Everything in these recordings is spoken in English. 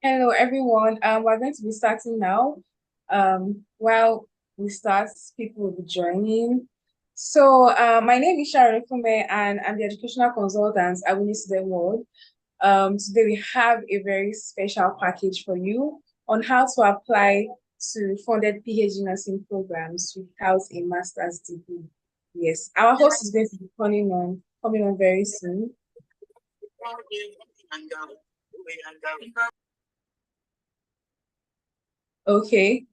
Hello, everyone. We're going to be starting now. While we start, people will be joining. My name is Sharon Fume, and I'm the educational consultant at Winnie Student World. Today, we have a very special package for you on how to apply to funded PhD nursing programs without a master's degree. Yes, our host is going to be coming on very soon. Okay.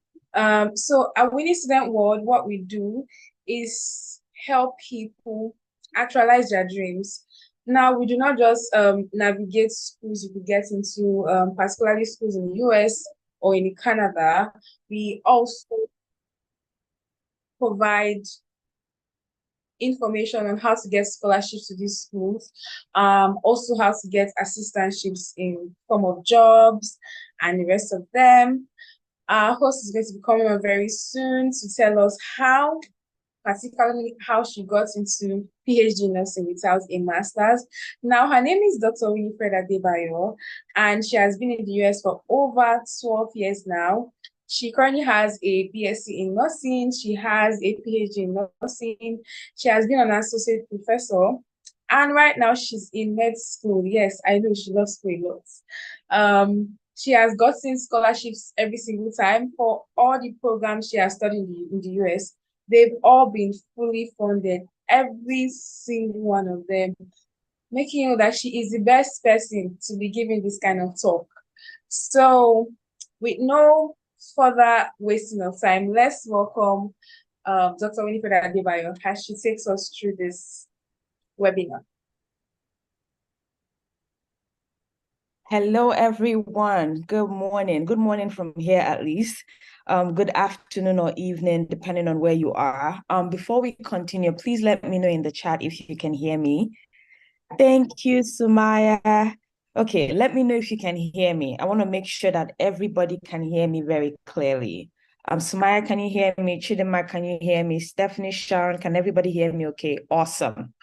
So at Winning Student World, what we do is help people actualize their dreams. Now, we do not just navigate schools you could get into, particularly schools in the US or in Canada. We also provide information on how to get scholarships to these schools, also how to get assistantships in form of jobs and the rest of them. Our host is going to be coming on very soon to tell us particularly how she got into PhD nursing without a master's. Now, her name is Dr. Winifred Adebayo, and she has been in the US for over 12 years now. She currently has a BSc in nursing. She has a PhD in nursing. She has been an associate professor. And right now she's in med school. Yes, I know she loves school a lot. She has gotten scholarships every single time for all the programs she has studied in the US. They've all been fully funded, every single one of them, making you know that she is the best person to be giving this kind of talk. So, with no further wasting of time, let's welcome Dr. Winifred Adebayo as she takes us through this webinar. Hello, everyone. Good morning. Good morning from here, at least. Good afternoon or evening, depending on where you are. Before we continue, please let me know in the chat if you can hear me. Thank you, Sumaya. Okay, let me know if you can hear me. I want to make sure that everybody can hear me very clearly. Sumaya, can you hear me? Chidima, can you hear me? Stephanie, Sharon, can everybody hear me? Okay, awesome.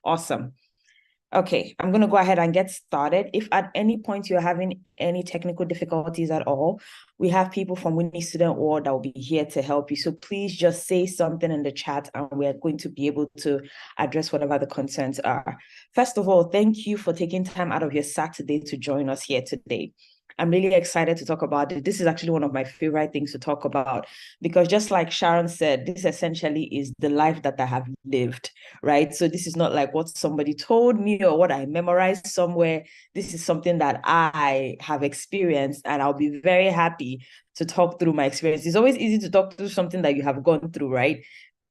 Okay, I'm going to go ahead and get started. If at any point you're having any technical difficulties at all, we have people from Winnie Student World that will be here to help you. So please just say something in the chat and we're going to be able to address whatever the concerns are. First of all, thank you for taking time out of your Saturday to join us here today. I'm really excited to talk about it. This is actually one of my favorite things to talk about because just like Sharon said, this essentially is the life that I have lived, right? So this is not like what somebody told me or what I memorized somewhere. This is something that I have experienced, and I'll be very happy to talk through my experience. It's always easy to talk through something that you have gone through, right?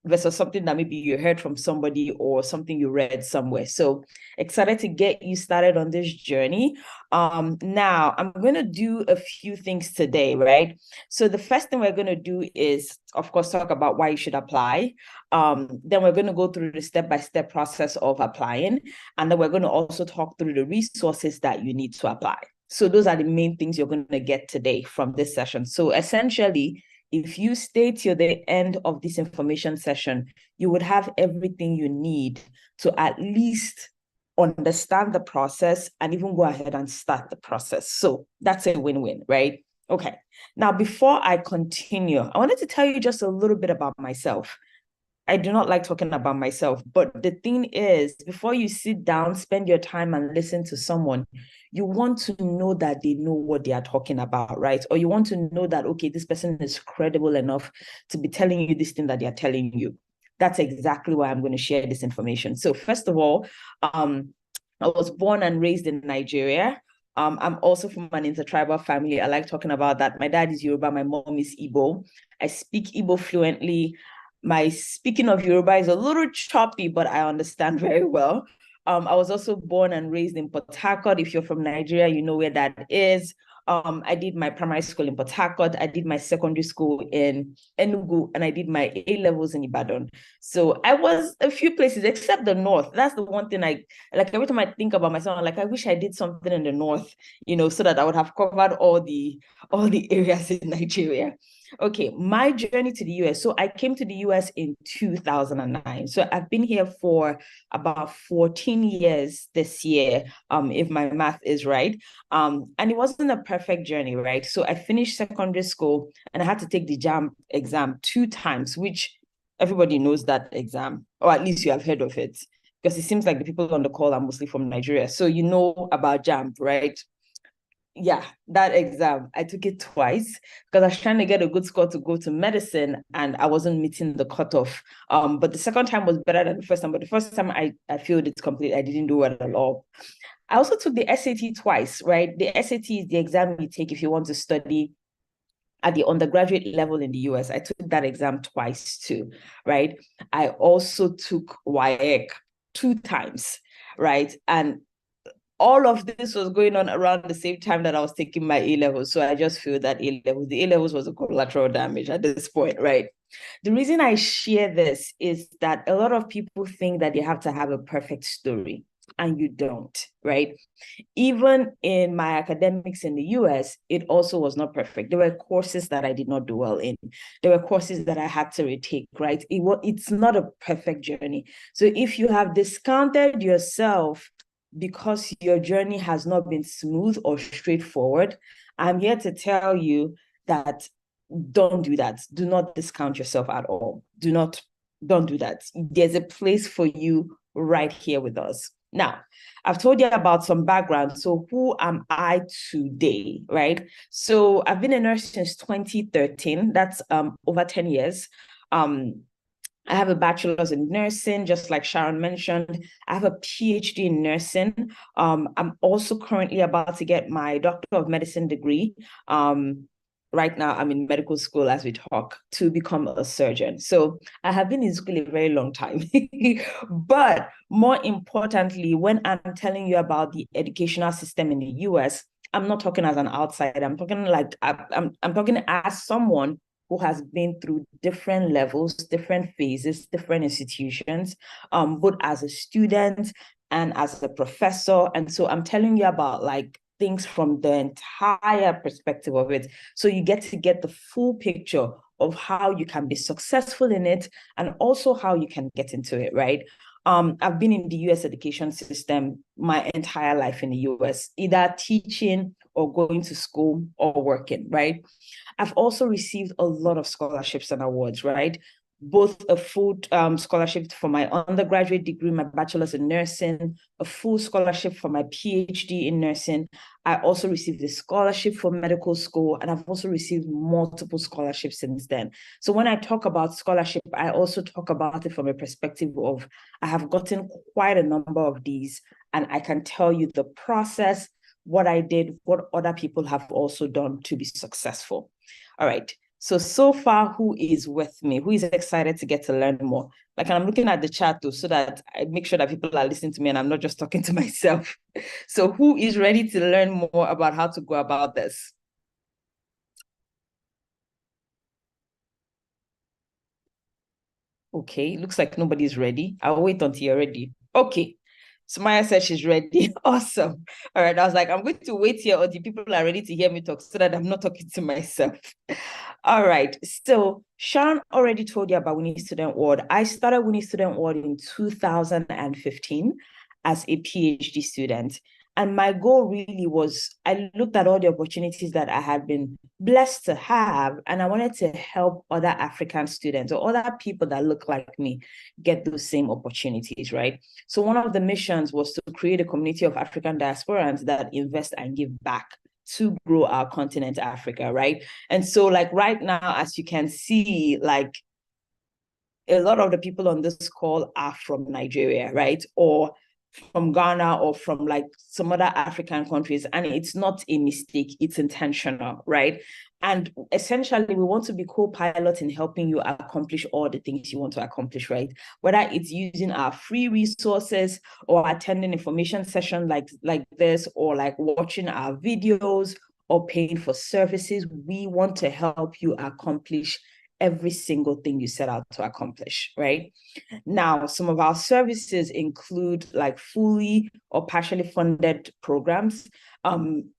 Versus something that maybe you heard from somebody or something you read somewhere. So excited to get you started on this journey. Now I'm going to do a few things today, right? So the first thing we're going to do is, of course, talk about why you should apply. Then we're going to go through the step-by-step process of applying. And then we're going to also talk through the resources that you need to apply. So those are the main things you're going to get today from this session. So essentially, if you stay till the end of this information session, you would have everything you need to at least understand the process and even go ahead and start the process. So that's a win-win, right? Okay. Now, before I continue, I wanted to tell you just a little bit about myself. I do not like talking about myself, but the thing is, before you sit down, spend your time and listen to someone, you want to know that they know what they are talking about, right? Or you want to know that, okay, this person is credible enough to be telling you this thing that they're telling you. That's exactly why I'm going to share this information. So first of all, I was born and raised in Nigeria. I'm also from an intertribal family. I like talking about that. My dad is Yoruba, my mom is Igbo. I speak Igbo fluently. My speaking of Yoruba is a little choppy, but I understand very well. I was also born and raised in Port Harcourt. If you're from Nigeria, you know where that is. I did my primary school in Port Harcourt. I did my secondary school in Enugu, and I did my A-levels in Ibadan. So I was a few places except the north. That's the one thing I like. Every time I think about myself, I'm like, I wish I did something in the north, so that I would have covered all the areas in Nigeria. Okay, my journey to the US. So I came to the US in 2009. So I've been here for about 14 years this year, if my math is right. And it wasn't a perfect journey, right? So I finished secondary school and I had to take the JAMB exam 2 times, which everybody knows that exam, or at least you have heard of it, because it seems like the people on the call are mostly from Nigeria. So you know about JAMB, right? Yeah, that exam, I took it twice because I was trying to get a good score to go to medicine and I wasn't meeting the cutoff. But the second time was better than the first time. But the first time I failed it completely. I didn't do well at all. I also took the SAT twice, right? The SAT is the exam you take if you want to study at the undergraduate level in the US. I took that exam twice too, right? I also took WIEC 2 times, right? And all of this was going on around the same time that I was taking my A-levels. So I just feel that A-levels, the A-levels was a collateral damage at this point, right? The reason I share this is that a lot of people think that they have to have a perfect story, and you don't, right? Even in my academics in the US, it also was not perfect. There were courses that I did not do well in. There were courses that I had to retake, right? It's not a perfect journey. So if you have discounted yourself because your journey has not been smooth or straightforward, I'm here to tell you that don't do that. Do not discount yourself at all. Don't do that. There's a place for you right here with us. Now, I've told you about some background. So who am I today, right? So I've been a nurse since 2013. That's over 10 years. I have a bachelor's in nursing, just like Sharon mentioned. I have a PhD in nursing. I'm also currently about to get my Doctor of Medicine degree. Right now, I'm in medical school as we talk to become a surgeon. So I have been in school a very long time. But more importantly, when I'm telling you about the educational system in the US, I'm not talking as an outsider. I'm talking like I'm talking as someone who has been through different levels, different phases, different institutions, both as a student and as a professor. And so I'm telling you about like things from the entire perspective of it. So you get to get the full picture of how you can be successful in it and also how you can get into it, right? I've been in the US education system my entire life in the US, either teaching or going to school or working, right? I've also received a lot of scholarships and awards, right? Both a full scholarship for my undergraduate degree, my bachelor's in nursing, a full scholarship for my PhD in nursing. I also received a scholarship for medical school, and I've also received multiple scholarships since then. So when I talk about scholarship, I also talk about it from a perspective of I have gotten quite a number of these, and I can tell you the process, what I did, what other people have also done to be successful. All right. So far, who is with me? Who is excited to get to learn more? Like, I'm looking at the chat too, so that I make sure that people are listening to me and I'm not just talking to myself. So who is ready to learn more about how to go about this? Okay, looks like nobody's ready. I'll wait until you're ready. Okay. Maya said she's ready. Awesome. All right. I was like, I'm going to wait here until people are ready to hear me talk so that I'm not talking to myself. All right. So Sharon already told you about Winnie Student Award. I started Winnie Student Award in 2015 as a PhD student. And my goal really was, I looked at all the opportunities that I had been blessed to have, and I wanted to help other African students or other people that look like me get those same opportunities, right? So one of the missions was to create a community of African diasporans that invest and give back to grow our continent, Africa, right? And so like right now, as you can see, like a lot of the people on this call are from Nigeria, right? Or from Ghana or from like some other African countries. And it's not a mistake, it's intentional, right? And essentially, we want to be co-pilot in helping you accomplish all the things you want to accomplish, right? Whether it's using our free resources or attending information sessions like this, or like watching our videos or paying for services, we want to help you accomplish every single thing you set out to accomplish, right? Now, some of our services include like fully or partially funded programs,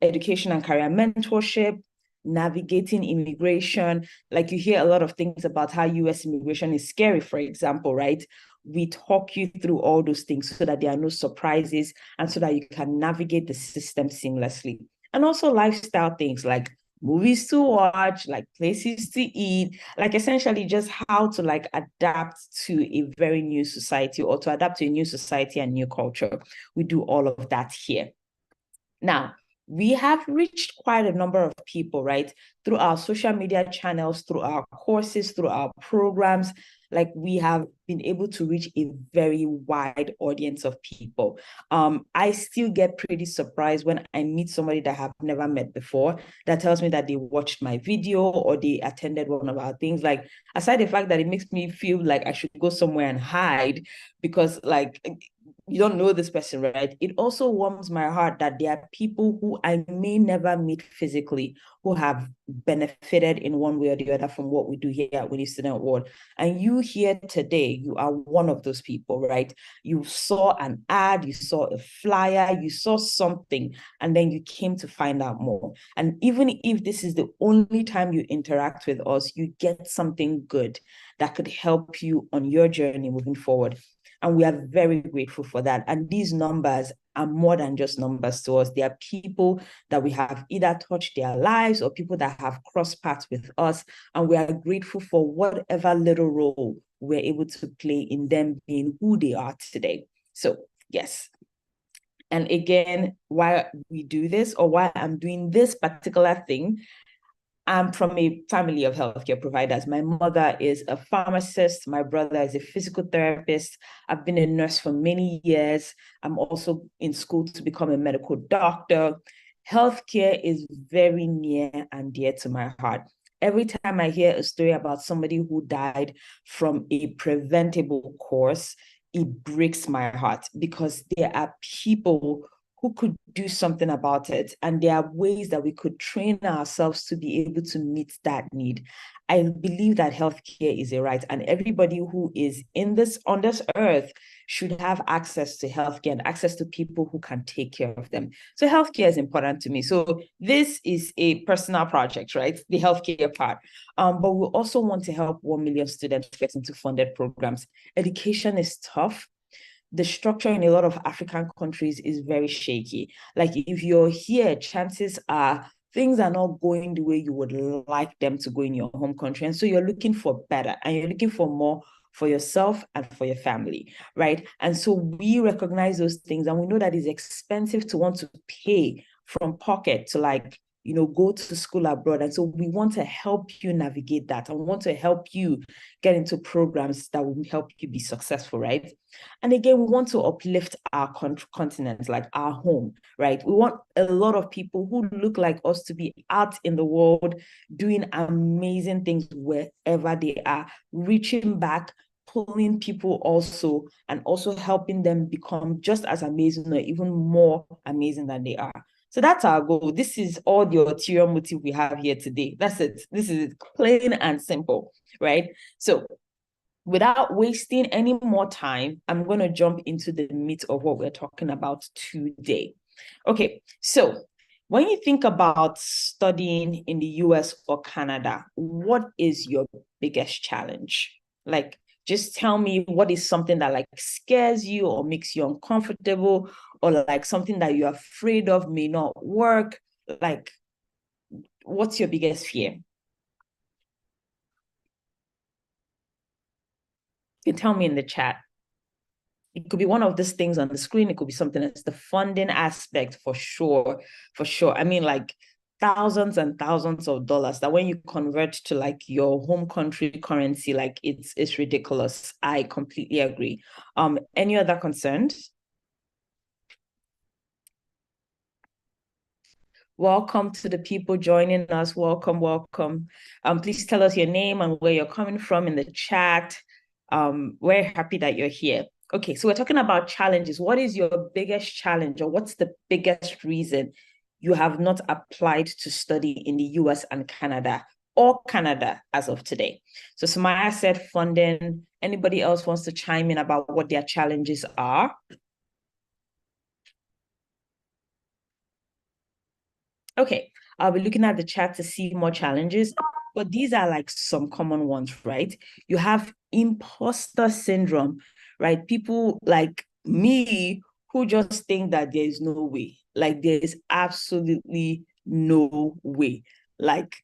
education and career mentorship, navigating immigration. Like you hear a lot of things about how US immigration is scary, for example, right? We talk you through all those things so that there are no surprises and so that you can navigate the system seamlessly. and also lifestyle things like movies to watch, like places to eat, like essentially just how to like adapt to a very new society or to adapt to a new society and new culture. We do all of that here. Now, we have reached quite a number of people, right? Through our social media channels, through our courses, through our programs. Like we have been able to reach a very wide audience of people. I still get pretty surprised when I meet somebody that I've never met before that tells me that they watched my video or they attended one of our things. Like, aside the fact that it makes me feel like I should go somewhere and hide because like you don't know this person, right? It also warms my heart that there are people who I may never meet physically who have benefited in one way or the other from what we do here at Winnie Student World. And you here today, you are one of those people, right? You saw an ad, you saw a flyer, you saw something, and then you came to find out more. And even if this is the only time you interact with us, you get something good that could help you on your journey moving forward. And we are very grateful for that. And these numbers are more than just numbers to us. They are people that we have either touched their lives or people that have crossed paths with us. And we are grateful for whatever little role we're able to play in them being who they are today. So, yes. And again, why we do this or why I'm doing this particular thing, I'm from a family of healthcare providers. My mother is a pharmacist. My brother is a physical therapist. I've been a nurse for many years. I'm also in school to become a medical doctor. Healthcare is very near and dear to my heart. Every time I hear a story about somebody who died from a preventable cause, it breaks my heart because there are people who could do something about it. And there are ways that we could train ourselves to be able to meet that need. I believe that healthcare is a right, and everybody who is on this earth should have access to healthcare and access to people who can take care of them. So healthcare is important to me. So this is a personal project, right? The healthcare part. But we also want to help 1 million students get into funded programs. Education is tough. The structure in a lot of African countries is very shaky. Like if you're here, chances are things are not going the way you would like them to go in your home country. And so you're looking for better and you're looking for more for yourself and for your family, right? And so we recognize those things and we know that it's expensive to want to pay from pocket to like, go to school abroad. And so we want to help you navigate that and we want to help you get into programs that will help you be successful, right? And again, we want to uplift our continent, like our home, right? We want a lot of people who look like us to be out in the world doing amazing things wherever they are, reaching back, pulling people also, and also helping them become just as amazing or even more amazing than they are. So that's our goal. This is all the ulterior motive we have here today. That's it. This is it, plain and simple, right? So without wasting any more time, I'm going to jump into the meat of what we're talking about today. Okay, so when you think about studying in the US or Canada, what is your biggest challenge? Like, just tell me what is something that like scares you or makes you uncomfortable or like something that you're afraid of may not work. Like, what's your biggest fear? You can tell me in the chat. It could be one of these things on the screen. It could be something that's the funding aspect for sure, for sure. I mean, like thousands and thousands of dollars that when you convert to like your home country currency, like it's ridiculous. I completely agree. Any other concerns? Welcome to the people joining us. Welcome, welcome. Please tell us your name and where you're coming from in the chat. We're happy that you're here. Okay, so we're talking about challenges. What is your biggest challenge or what's the biggest reason you have not applied to study in the US and Canada or Canada as of today? So Sumaya said funding. Anybody else wants to chime in about what their challenges are? Okay, I'll be looking at the chat to see more challenges, but these are like some common ones, right? You have imposter syndrome, right? People like me who just think that there is no way. Like, there is absolutely no way. Like,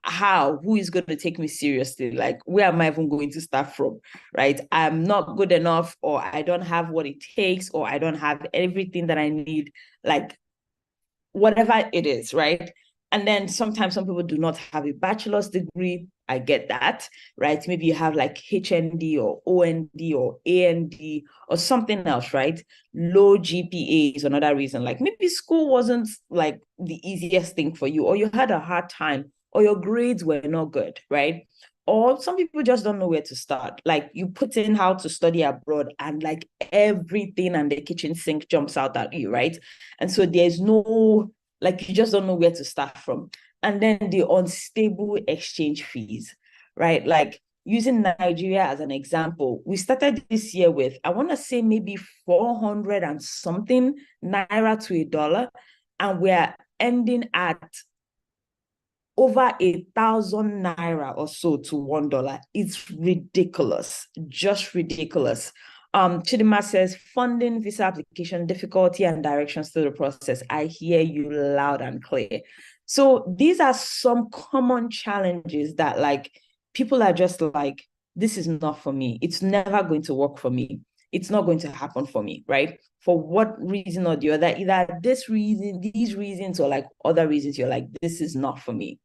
how? Who is going to take me seriously? Like, where am I even going to start from? Right? I'm not good enough, or I don't have what it takes, or I don't have everything that I need. Like, whatever it is, right? And then sometimes some people do not have a bachelor's degree. I get that, right? Maybe you have like HND or OND or AND or something else, right? Low GPA is another reason. Like maybe school wasn't like the easiest thing for you, or you had a hard time, or your grades were not good, right? Or some people just don't know where to start. Like you put in how to study abroad and like everything and the kitchen sink jumps out at you, right? And so there's no, like, you just don't know where to start from. And then the unstable exchange fees, right? Like using Nigeria as an example, we started this year with, I want to say maybe 400 and something naira to a dollar. And we're ending at over 1,000 naira or so to $1. It's ridiculous, just ridiculous. Chidima says, funding, visa application, difficulty, and directions to the process. I hear you loud and clear. So these are some common challenges that like people are just like, this is not for me. It's never going to work for me. It's not going to happen for me, right? For what reason or the other, either this reason, these reasons, or like other reasons, you're like, this is not for me.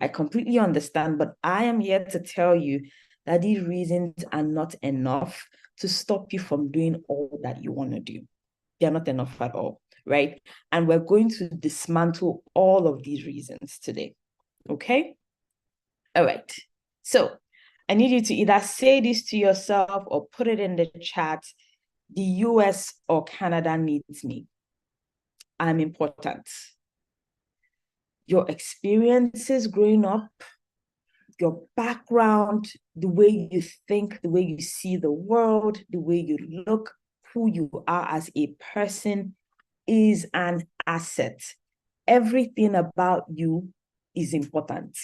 I completely understand, but I am here to tell you that these reasons are not enough to stop you from doing all that you want to do. They're not enough at all, right? And we're going to dismantle all of these reasons today, okay? All right. So I need you to either say this to yourself or put it in the chat. The US or Canada needs me. I'm important. Your experiences growing up, your background, the way you think, the way you see the world, the way you look, who you are as a person is an asset. Everything about you is important.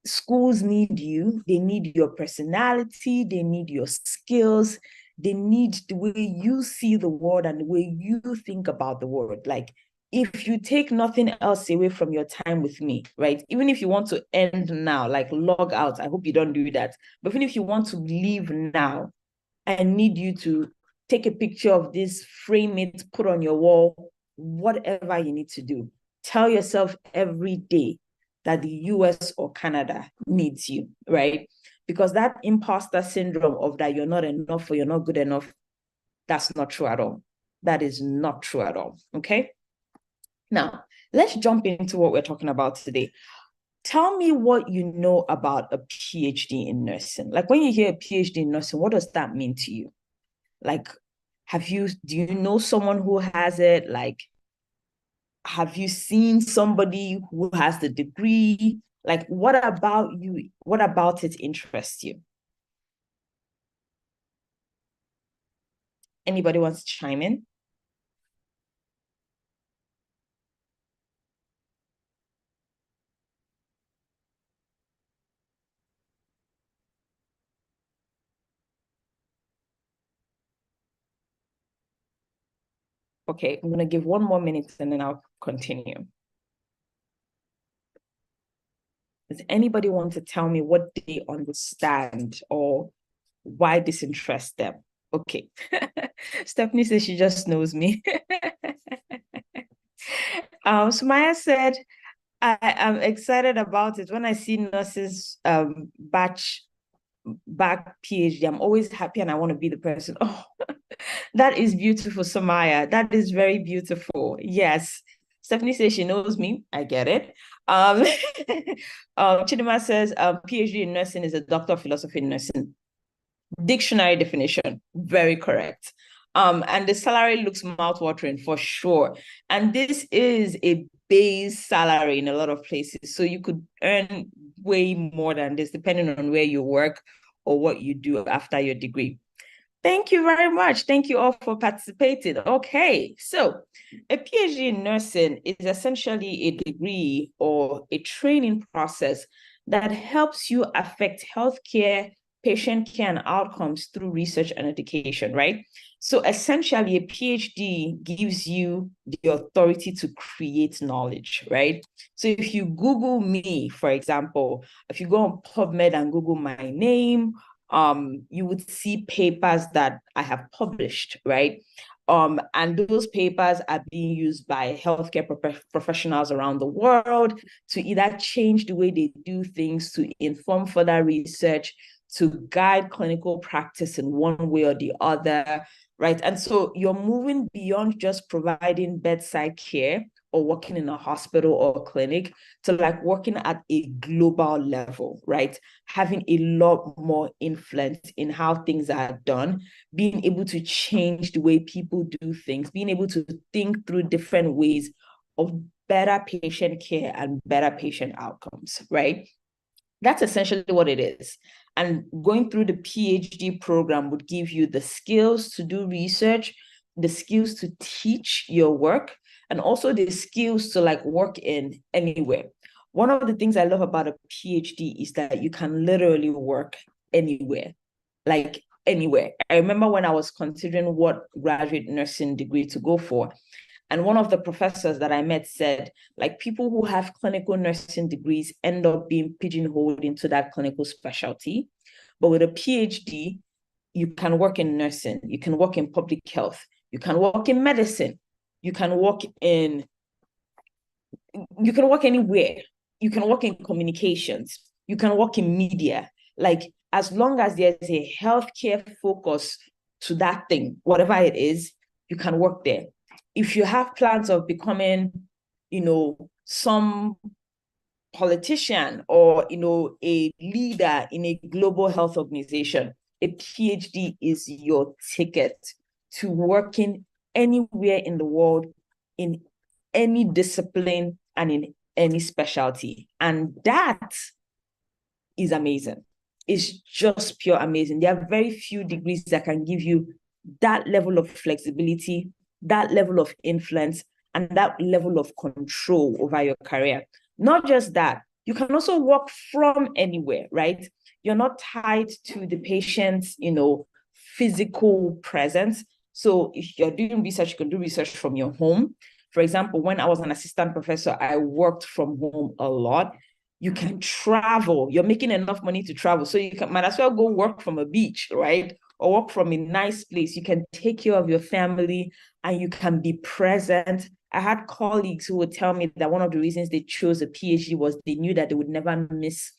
Schools need you. They need your personality. They need your skills. They need the way you see the world and the way you think about the world. Like, if you take nothing else away from your time with me, right? Even if you want to end now, like log out, I hope you don't do that. But even if you want to leave now, I need you to take a picture of this, frame it, put on your wall, whatever you need to do. Tell yourself every day that the US or Canada needs you, right? Because that imposter syndrome of that you're not enough or you're not good enough, that's not true at all. That is not true at all, okay? Now, let's jump into what we're talking about today. Tell me what you know about a PhD in nursing. Like when you hear a PhD in nursing, what does that mean to you? Like, do you know someone who has it? Like, have you seen somebody who has the degree? Like, what about you? What about it interests you? Anybody wants to chime in? Okay, I'm going to give one more minute and then I'll continue. Does anybody want to tell me what they understand or why this interests them? Okay. Stephanie says she just knows me. Sumaya said, I am excited about it. When I see nurses back PhD, I'm always happy and I want to be the person. Oh, that is beautiful, Samaya. That is very beautiful. Yes. Stephanie says she knows me. I get it. Chidima says PhD in nursing is a doctor of philosophy in nursing. Dictionary definition, very correct. And the salary looks mouthwatering for sure. And this is a base salary in a lot of places. So you could earn way more than this, depending on where you work or what you do after your degree. Thank you very much. Thank you all for participating. Okay, so a PhD in nursing is essentially a degree or a training process that helps you affect healthcare patient care and outcomes through research and education, right? So essentially, a PhD gives you the authority to create knowledge, right? So if you Google me, for example, if you go on PubMed and Google my name, you would see papers that I have published, right? And those papers are being used by healthcare professionals around the world to either change the way they do things, to inform further research, to guide clinical practice in one way or the other, right? And so you're moving beyond just providing bedside care or working in a hospital or clinic to like working at a global level, right? Having a lot more influence in how things are done, being able to change the way people do things, being able to think through different ways of better patient care and better patient outcomes, right? That's essentially what it is. And going through the PhD program would give you the skills to do research, the skills to teach your work, and also the skills to like work in anywhere. One of the things I love about a PhD is that you can literally work anywhere, like anywhere. I remember when I was considering what graduate nursing degree to go for, and one of the professors that I met said, like, people who have clinical nursing degrees end up being pigeonholed into that clinical specialty. But with a PhD, you can work in nursing, you can work in public health, you can work in medicine, you can work anywhere. You can work in communications, you can work in media. Like, as long as there's a healthcare focus to that thing, whatever it is, you can work there. If you have plans of becoming, some politician or, a leader in a global health organization, a PhD is your ticket to working anywhere in the world, in any discipline and in any specialty. And that is amazing. It's just pure amazing. There are very few degrees that can give you that level of flexibility, that level of influence, and that level of control over your career. Not just that, you can also work from anywhere, right? You're not tied to the patient's, physical presence. So if you're doing research, you can do research from your home. For example, when I was an assistant professor, I worked from home a lot. You can travel. You're making enough money to travel. So might as well go work from a beach, right? Or work from a nice place. You can take care of your family and you can be present. I had colleagues who would tell me that one of the reasons they chose a PhD was they knew that they would never miss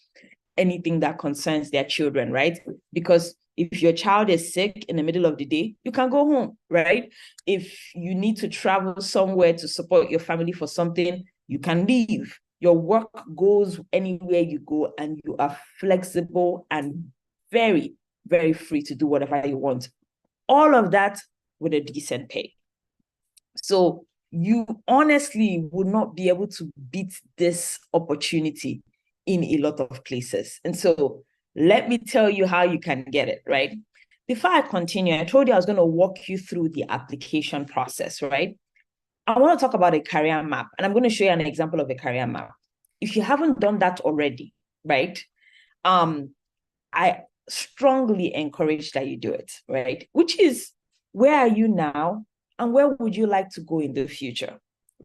anything that concerns their children, right? Because if your child is sick in the middle of the day, you can go home, right? If you need to travel somewhere to support your family for something, you can leave. Your work goes anywhere you go, and you are flexible and very, very free to do whatever you want. All of that with a decent pay. So you honestly would not be able to beat this opportunity in a lot of places. And so let me tell you how you can get it, right? Before I continue, I told you I was going to walk you through the application process, right? I want to talk about a career map, and I'm going to show you an example of a career map. If you haven't done that already, right? I strongly encourage that you do it, right? Which is, where are you now and where would you like to go in the future,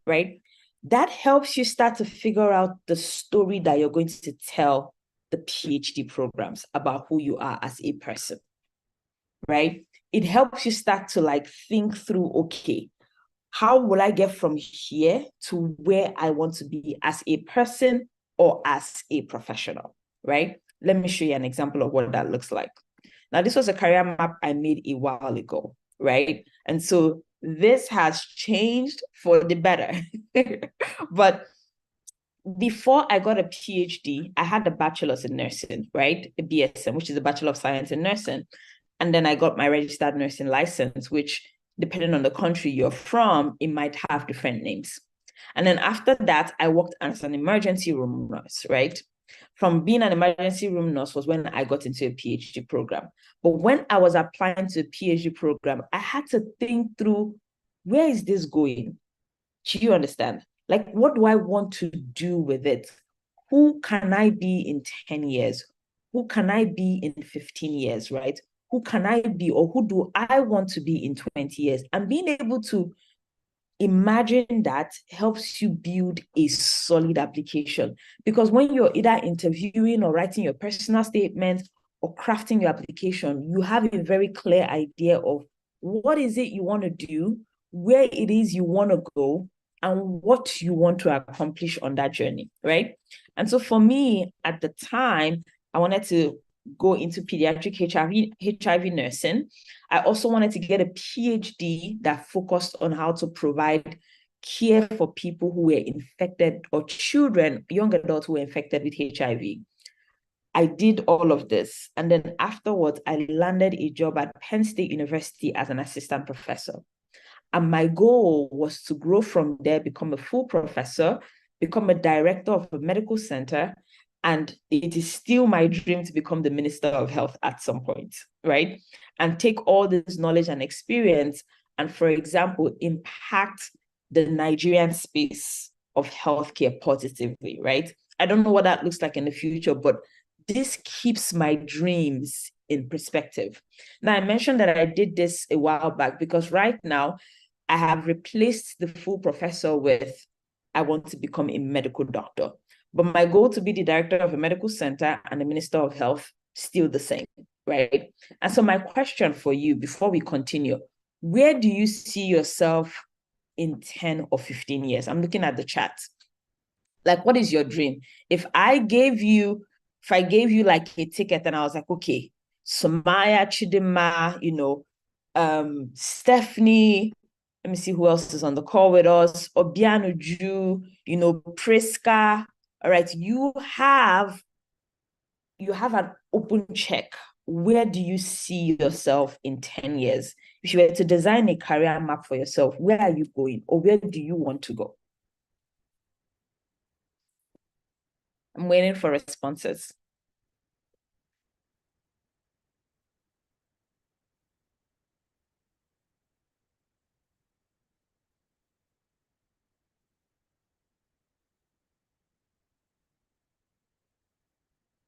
right? That helps you start to figure out the story that you're going to tell the PhD programs about who you are as a person, right? It helps you start to like think through, okay, how will I get from here to where I want to be as a person or as a professional, right? Let me show you an example of what that looks like. Now, this was a career map I made a while ago, right? And so this has changed for the better. But before I got a PhD, I had a bachelor's in nursing, right? A BSN, which is a Bachelor of Science in Nursing. And then I got my registered nursing license, which, depending on the country you're from, it might have different names. And then after that, I worked as an emergency room nurse, right? From being an emergency room nurse was when I got into a PhD program. But when I was applying to a PhD program, I had to think through, where is this going? Do you understand? Like, what do I want to do with it? Who can I be in 10 years? who can I be in 15 years, right? Who can I be, or who do I want to be in 20 years? And being able to imagine that helps you build a solid application. Because when you're either interviewing or writing your personal statement or crafting your application, you have a very clear idea of what is it you want to do, where it is you want to go, and what you want to accomplish on that journey, right? And so for me, at the time, I wanted to go into pediatric HIV nursing. I also wanted to get a PhD that focused on how to provide care for people who were infected, or children, young adults who were infected with HIV. I did all of this. And then afterwards, I landed a job at Penn State University as an assistant professor. And my goal was to grow from there, become a full professor, become a director of a medical center. And it is still my dream to become the Minister of Health at some point, right? And take all this knowledge and experience and, for example, impact the Nigerian space of healthcare positively, right? I don't know what that looks like in the future, but this keeps my dreams in perspective. Now, I mentioned that I did this a while back because right now I have replaced the full professor with, I want to become a medical doctor. But my goal to be the director of a medical center and the Minister of Health, still the same, right? And so my question for you before we continue, where do you see yourself in 10 or 15 years? I'm looking at the chat. Like, what is your dream? If I gave you like a ticket and I was like, okay, Sumaya, Chidima, Stephanie, let me see who else is on the call with us, Obianuju, Priska, all right, you have an open check. Where do you see yourself in 10 years? If you were to design a career map for yourself, where are you going, or where do you want to go? I'm waiting for responses.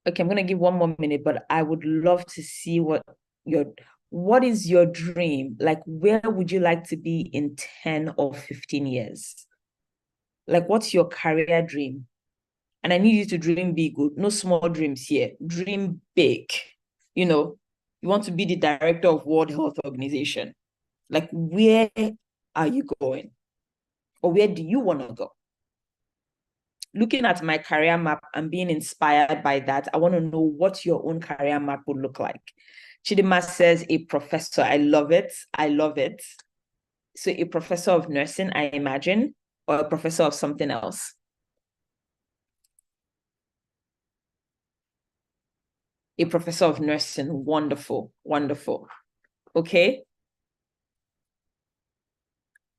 Okay, I'm gonna give one more minute, but I would love to see what is your dream? Like, where would you like to be in 10 or 15 years? Like, what's your career dream? And I need you to dream big, no small dreams here. Dream big. You want to be the director of World Health Organization. Like, where are you going? Or where do you want to go? Looking at my career map and being inspired by that, I want to know what your own career map would look like. Chidima says a professor. I love it. I love it. So a professor of nursing, I imagine, or a professor of something else. A professor of nursing. Wonderful. Wonderful. Okay.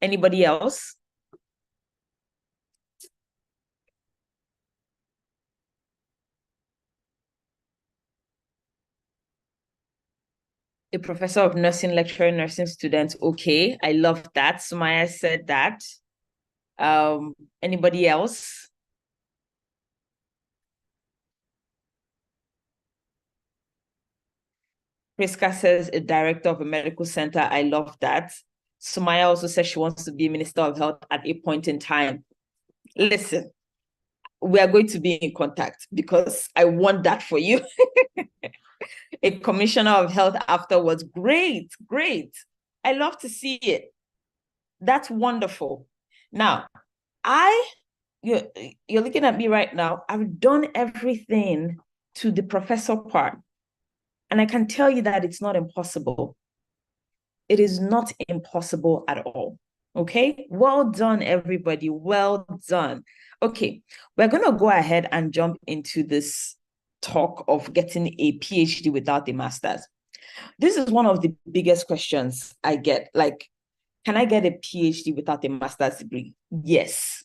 Anybody else? A professor of nursing, lecturer, nursing students. Okay, I love that. Sumaya said that. Anybody else? Priska says a director of a medical center. I love that. Sumaya also says she wants to be Minister of Health at a point in time. Listen, we are going to be in contact because I want that for you. A commissioner of health afterwards. Great, great. I love to see it. That's wonderful. Now, you're looking at me right now. I've done everything to the professor part. And I can tell you that it's not impossible. It is not impossible at all. Okay, well done, everybody. Well done. Okay, we're going to go ahead and jump into this talk of getting a PhD without a master's. This is one of the biggest questions I get. Like, can I get a PhD without a master's degree? Yes.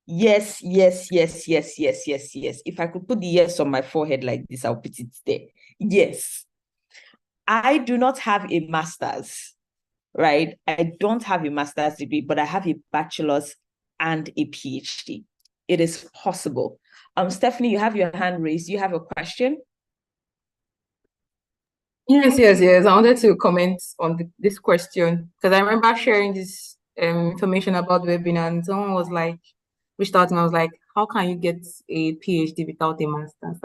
Yes, yes, yes, yes, yes, yes, yes. If I could put the yes on my forehead like this, I'll put it there. Yes. I do not have a master's, right? I don't have a master's degree, but I have a bachelor's and a PhD. It is possible. Stephanie, you have your hand raised. You have a question? Yes, yes, yes. I wanted to comment on this question because I remember sharing this information about the webinar, and someone was like, reached out and I was like, how can you get a PhD without a master's?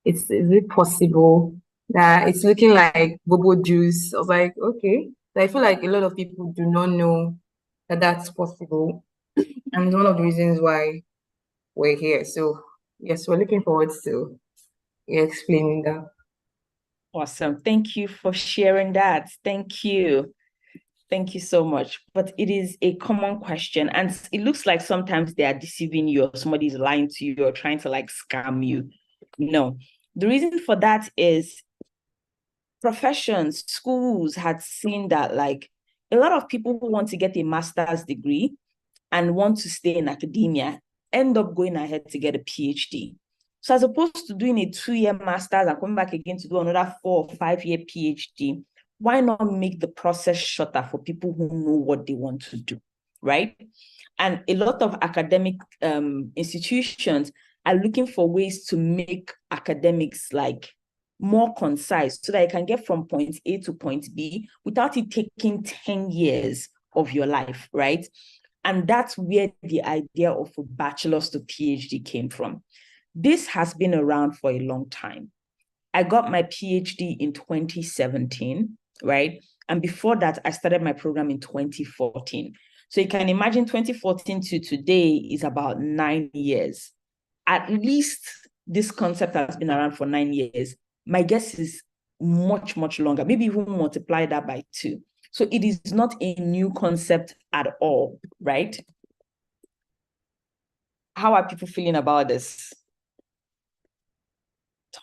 Is it possible that it's looking like bobo juice? I was like, okay. So I feel like a lot of people do not know that that's possible, and it's one of the reasons why we're here. So yes, we're looking forward to you explaining that. Awesome. Thank you for sharing that. Thank you. Thank you so much. But it is a common question, and it looks like sometimes they are deceiving you, or somebody's lying to you, or trying to like scam you. No, the reason for that is professions, schools had seen that like a lot of people who want to get a master's degree and want to stay in academia end up going ahead to get a PhD. So as opposed to doing a 2-year master's and coming back again to do another 4 or 5-year PhD, why not make the process shorter for people who know what they want to do, right? And a lot of academic institutions are looking for ways to make academics like more concise so that you can get from point A to point B without it taking 10 years of your life, right? And that's where the idea of a bachelor's to PhD came from. This has been around for a long time. I got my PhD in 2017, right? And before that, I started my program in 2014. So you can imagine 2014 to today is about 9 years. At least this concept has been around for 9 years. My guess is much, much longer, maybe even multiply that by 2. So it is not a new concept at all, right? How are people feeling about this?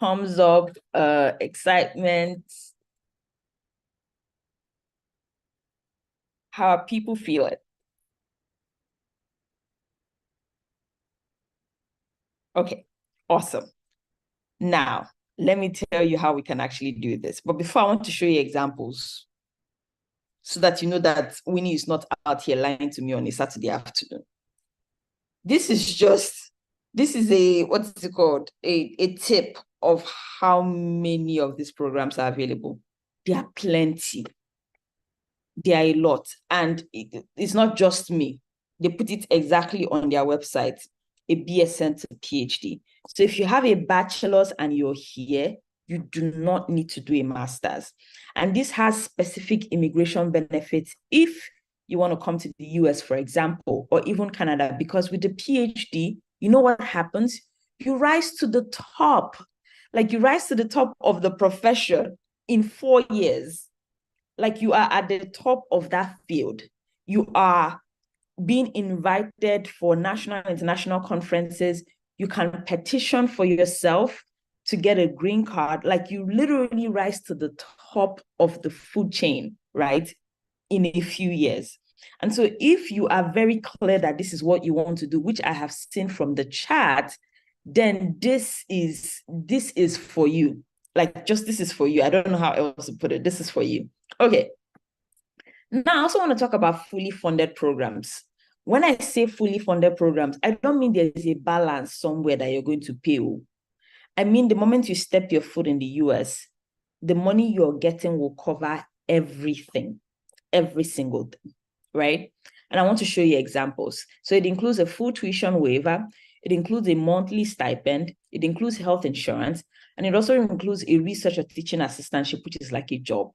Thumbs up, excitement. How are people feeling? Okay, awesome. Now, let me tell you how we can actually do this. But before, I want to show you examples so that you know that Winnie is not out here lying to me on a Saturday afternoon. This is a, what's it called? A tip of how many of these programs are available. There are plenty. There are a lot. And it's not just me. They put it exactly on their website, a BSN to PhD. So if you have a bachelor's and you're here, you do not need to do a master's. And this has specific immigration benefits if you want to come to the US, for example, or even Canada, because with the PhD, you know what happens? You rise to the top. Like you rise to the top of the profession in 4 years. Like you are at the top of that field. You are being invited for national and international conferences. You can petition for yourself to get a green card. Like you literally rise to the top of the food chain, right? In a few years. And so if you are very clear that this is what you want to do, which I have seen from the chat, then this is for you. Like just this is for you. I don't know how else to put it. This is for you. Okay. Now, I also want to talk about fully funded programs. When I say fully funded programs, I don't mean there's a balance somewhere that you're going to pay. I mean, the moment you step your foot in the US, the money you're getting will cover everything, every single thing, right? And I want to show you examples. So it includes a full tuition waiver, it includes a monthly stipend, it includes health insurance, and it also includes a research or teaching assistantship, which is like a job.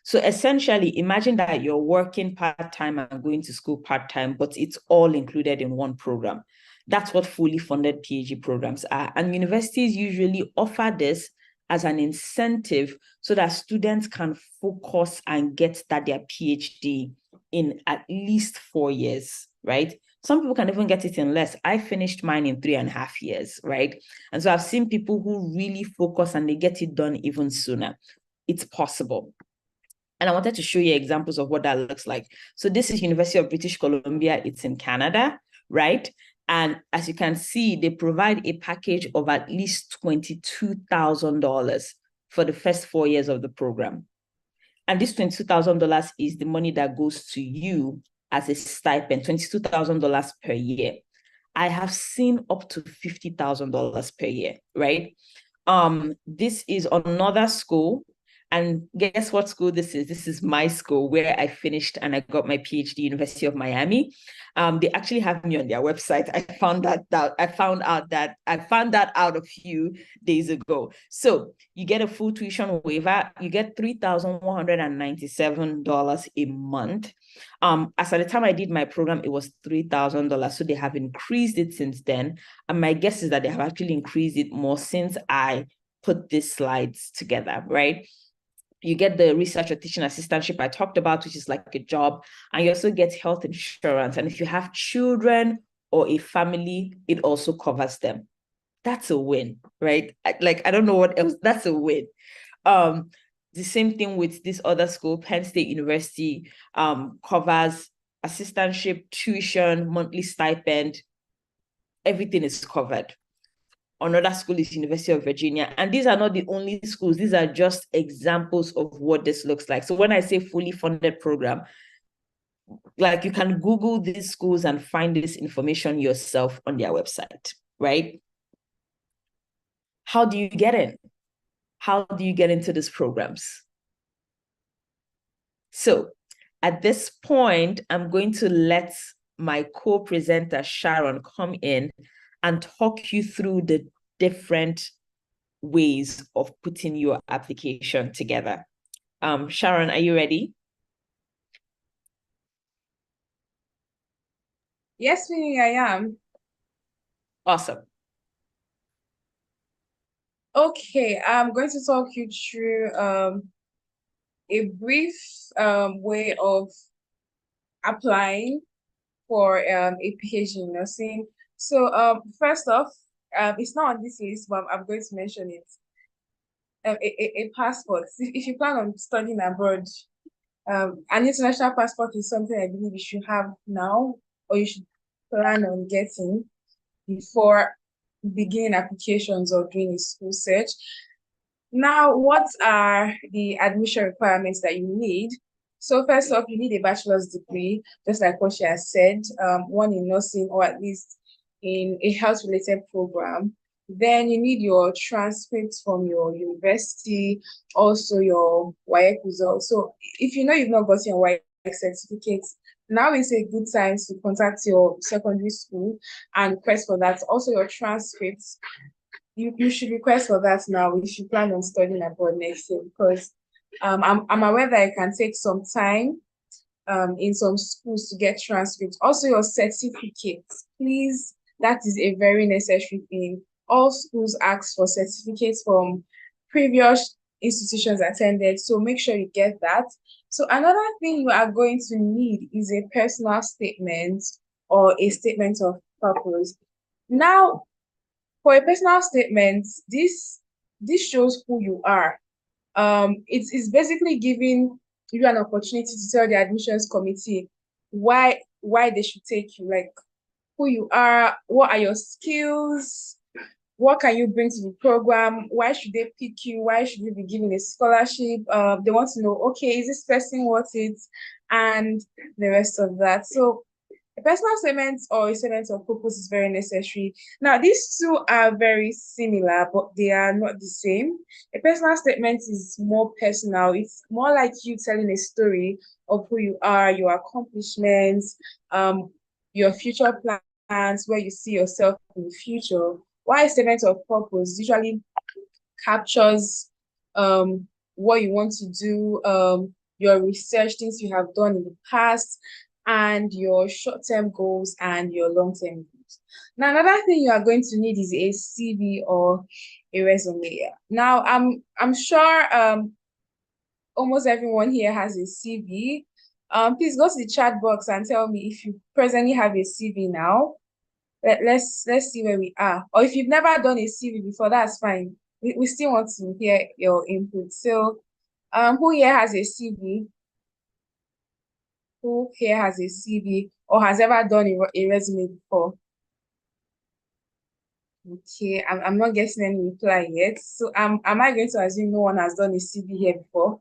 So essentially, imagine that you're working part-time and going to school part-time, but it's all included in one program. That's what fully funded PhD programs are. And universities usually offer this as an incentive so that students can focus and get that their PhD in at least 4 years, right? Some people can even get it in less. I finished mine in 3.5 years, right? And so I've seen people who really focus and they get it done even sooner. It's possible. And I wanted to show you examples of what that looks like. So this is University of British Columbia. It's in Canada, right? And as you can see, they provide a package of at least $22,000 for the first 4 years of the program. And this $22,000 is the money that goes to you as a stipend, $22,000 per year. I have seen up to $50,000 per year, right? This is another school. And guess what school this is? This is my school where I finished and I got my PhD, University of Miami. They actually have me on their website. I found that out a few days ago. So you get a full tuition waiver. You get $3,197 a month. As at the time I did my program, it was $3,000. So they have increased it since then. And my guess is that they have actually increased it more since I put these slides together, right? You get the research or teaching assistantship I talked about, which is like a job, and you also get health insurance. And if you have children or a family, it also covers them. That's a win, right? I don't know what else. That's a win. The same thing with this other school, Penn State University, covers assistantship, tuition, monthly stipend. Everything is covered. Another school is University of Virginia. And these are not the only schools. These are just examples of what this looks like. So when I say fully funded program, like you can Google these schools and find this information yourself on their website, right? How do you get in? How do you get into these programs? So at this point, I'm going to let my co-presenter, Sharon, come in and talk you through the different ways of putting your application together. Sharon, are you ready? Yes, Winnie, I am. Awesome. Okay, I'm going to talk you through a brief way of applying for a PhD in nursing. So first off, it's not on this list, but I'm going to mention it. A passport. If you plan on studying abroad, an international passport is something I believe you should have now, or you should plan on getting before beginning applications or doing a school search. Now, what are the admission requirements that you need? So first off, you need a bachelor's degree, just like what she has said, one in nursing or at least in a health-related program. Then you need your transcripts from your university, also your WAEC results. So if you know you've not gotten your WAEC certificates, now is a good time to contact your secondary school and request for that. Also your transcripts, you should request for that now if you plan on studying abroad next year, because I'm aware that it can take some time in some schools to get transcripts. Also your certificates, please, that is a very necessary thing. All schools ask for certificates from previous institutions attended, so make sure you get that. So another thing you are going to need is a personal statement or a statement of purpose. Now, for a personal statement, this shows who you are. It's basically giving you an opportunity to tell the admissions committee why they should take you, like who you are, what are your skills, what can you bring to the program, why should they pick you, why should you be given a scholarship. They want to know, okay, is this person worth it, and the rest of that. So a personal statement or a statement of purpose is very necessary. Now, these two are very similar, but they are not the same. A personal statement is more personal. It's more like you telling a story of who you are, your accomplishments, your future plans, where you see yourself in the future. While a statement of purpose usually captures what you want to do, your research, things you have done in the past, and your short-term goals and your long-term goals. Now, another thing you are going to need is a CV or a resume. Now, I'm sure almost everyone here has a CV. Please go to the chat box and tell me if you presently have a CV now. Let's see where we are. Or if you've never done a CV before, that's fine. We still want to hear your input. So, who here has a CV? Who here has a CV or has ever done a resume before? Okay, I'm not getting any reply yet. So am I going to assume no one has done a CV here before?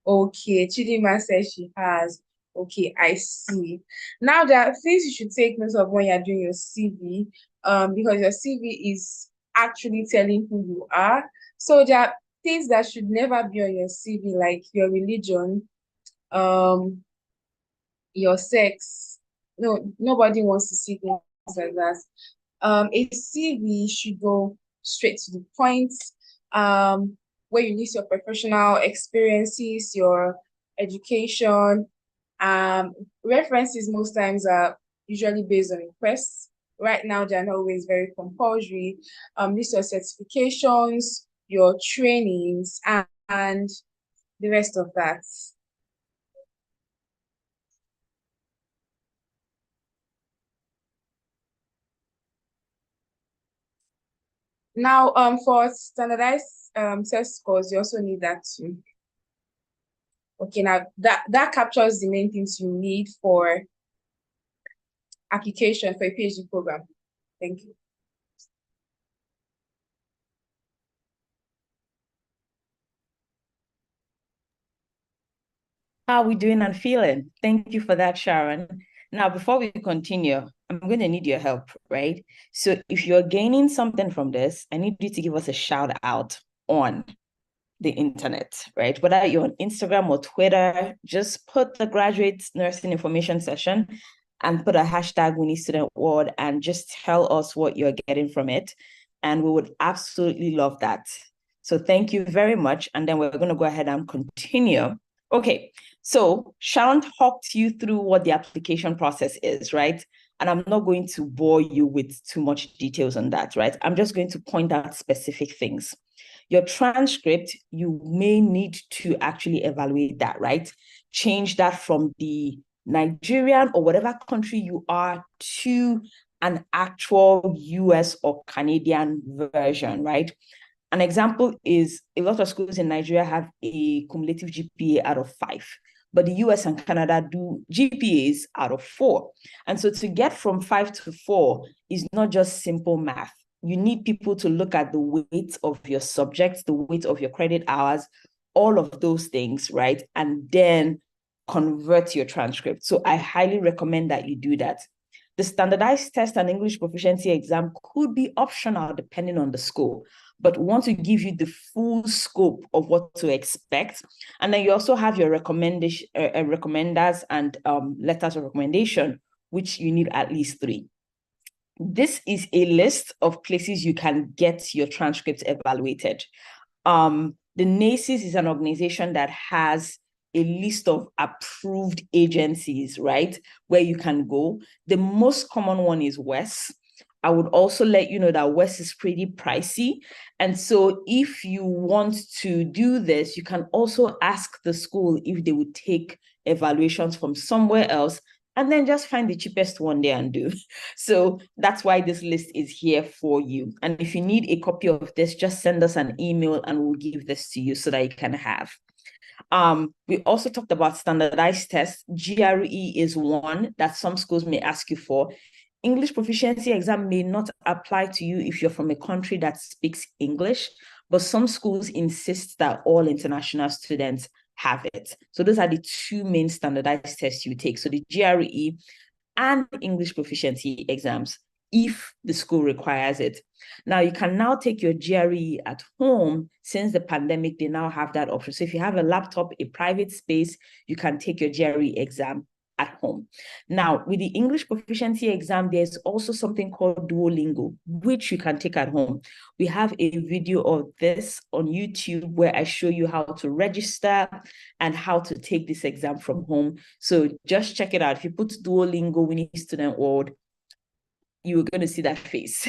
Okay, Chidima says she has. Okay, I see. Now there are things you should take note of when you're doing your CV, because your CV is actually telling who you are. So there are things that should never be on your CV, like your religion, your sex. No, nobody wants to see things like that. A CV should go straight to the point, where you list your professional experiences, your education. Um, References most times are usually based on requests. Right now, they're not always very compulsory. List your certifications, your trainings, and the rest of that. Now, for standardized test scores, you also need that too. Okay, now that captures the main things you need for application for a PhD program. Thank you. How are we doing and feeling? Thank you for that, Sharon. Now, before we continue, I'm going to need your help, right? So if you're gaining something from this, I need you to give us a shout out on the internet, right? Whether you're on Instagram or Twitter, just put the graduate nursing information session and put a hashtag We Need Student World and just tell us what you're getting from it. And we would absolutely love that. So thank you very much. And then we're going to go ahead and continue. Okay, so Sharon talked you through what the application process is, right? And I'm not going to bore you with too much details on that, right? I'm just going to point out specific things. Your transcript, you may need to actually evaluate that, right? Change that from the Nigerian or whatever country you are to an actual US or Canadian version, right? An example is a lot of schools in Nigeria have a cumulative GPA out of 5, but the US and Canada do GPAs out of 4. And so to get from 5 to 4 is not just simple math. You need people to look at the weight of your subjects, the weight of your credit hours, all of those things, right? And then convert your transcript. So I highly recommend that you do that. The standardized test and English proficiency exam could be optional depending on the school, but we want to give you the full scope of what to expect. And then you also have your recommenders and letters of recommendation, which you need at least 3. This is a list of places you can get your transcripts evaluated. The NACES is an organization that has a list of approved agencies, right, where you can go. The most common one is WES. I would also let you know that WES is pretty pricey. And so if you want to do this, you can also ask the school if they would take evaluations from somewhere else and then just find the cheapest one there and do. So that's why this list is here for you. And if you need a copy of this, just send us an email and we'll give this to you so that you can have. We also talked about standardized tests. GRE is one that some schools may ask you for. English proficiency exam may not apply to you if you're from a country that speaks English, but some schools insist that all international students have it. So those are the 2 main standardized tests you take. So the GRE and English proficiency exams, if the school requires it. Now, you can now take your GRE at home. Since the pandemic, they now have that option. So if you have a laptop, a private space, you can take your GRE exam at home. Now, with the English proficiency exam, there's also something called Duolingo, which you can take at home. We have a video of this on YouTube where I show you how to register and how to take this exam from home. So just check it out. If you put Duolingo, We Need Student World, you're going to see that face.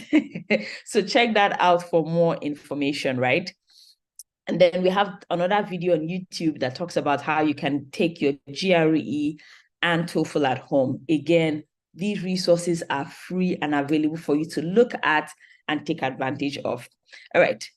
So check that out for more information, right? And then we have another video on YouTube that talks about how you can take your GRE and TOEFL at home. Again, these resources are free and available for you to look at and take advantage of. All right.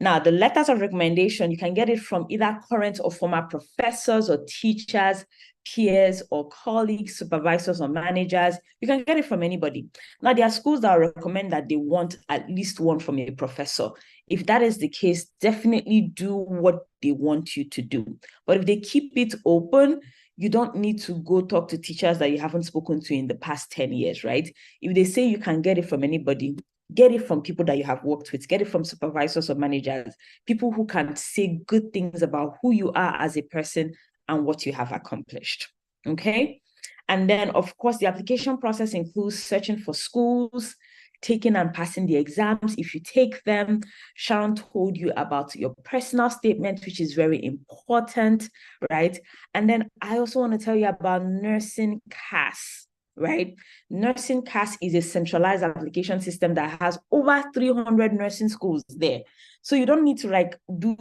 Now, the letters of recommendation, you can get it from either current or former professors or teachers, peers or colleagues, supervisors or managers. You can get it from anybody. Now, there are schools that recommend that they want at least one from a professor. If that is the case, definitely do what they want you to do. But if they keep it open, you don't need to go talk to teachers that you haven't spoken to in the past 10 years, right? If they say you can get it from anybody, Get it from people that you have worked with, get it from supervisors or managers, people who can say good things about who you are as a person and what you have accomplished. Okay. And then, of course, the application process includes searching for schools, taking and passing the exams if you take them. Sharon told you about your personal statement, which is very important, right? And then I also want to tell you about nursing CAS, right? Nursing CAS is a centralized application system that has over 300 nursing schools there. So you don't need to like do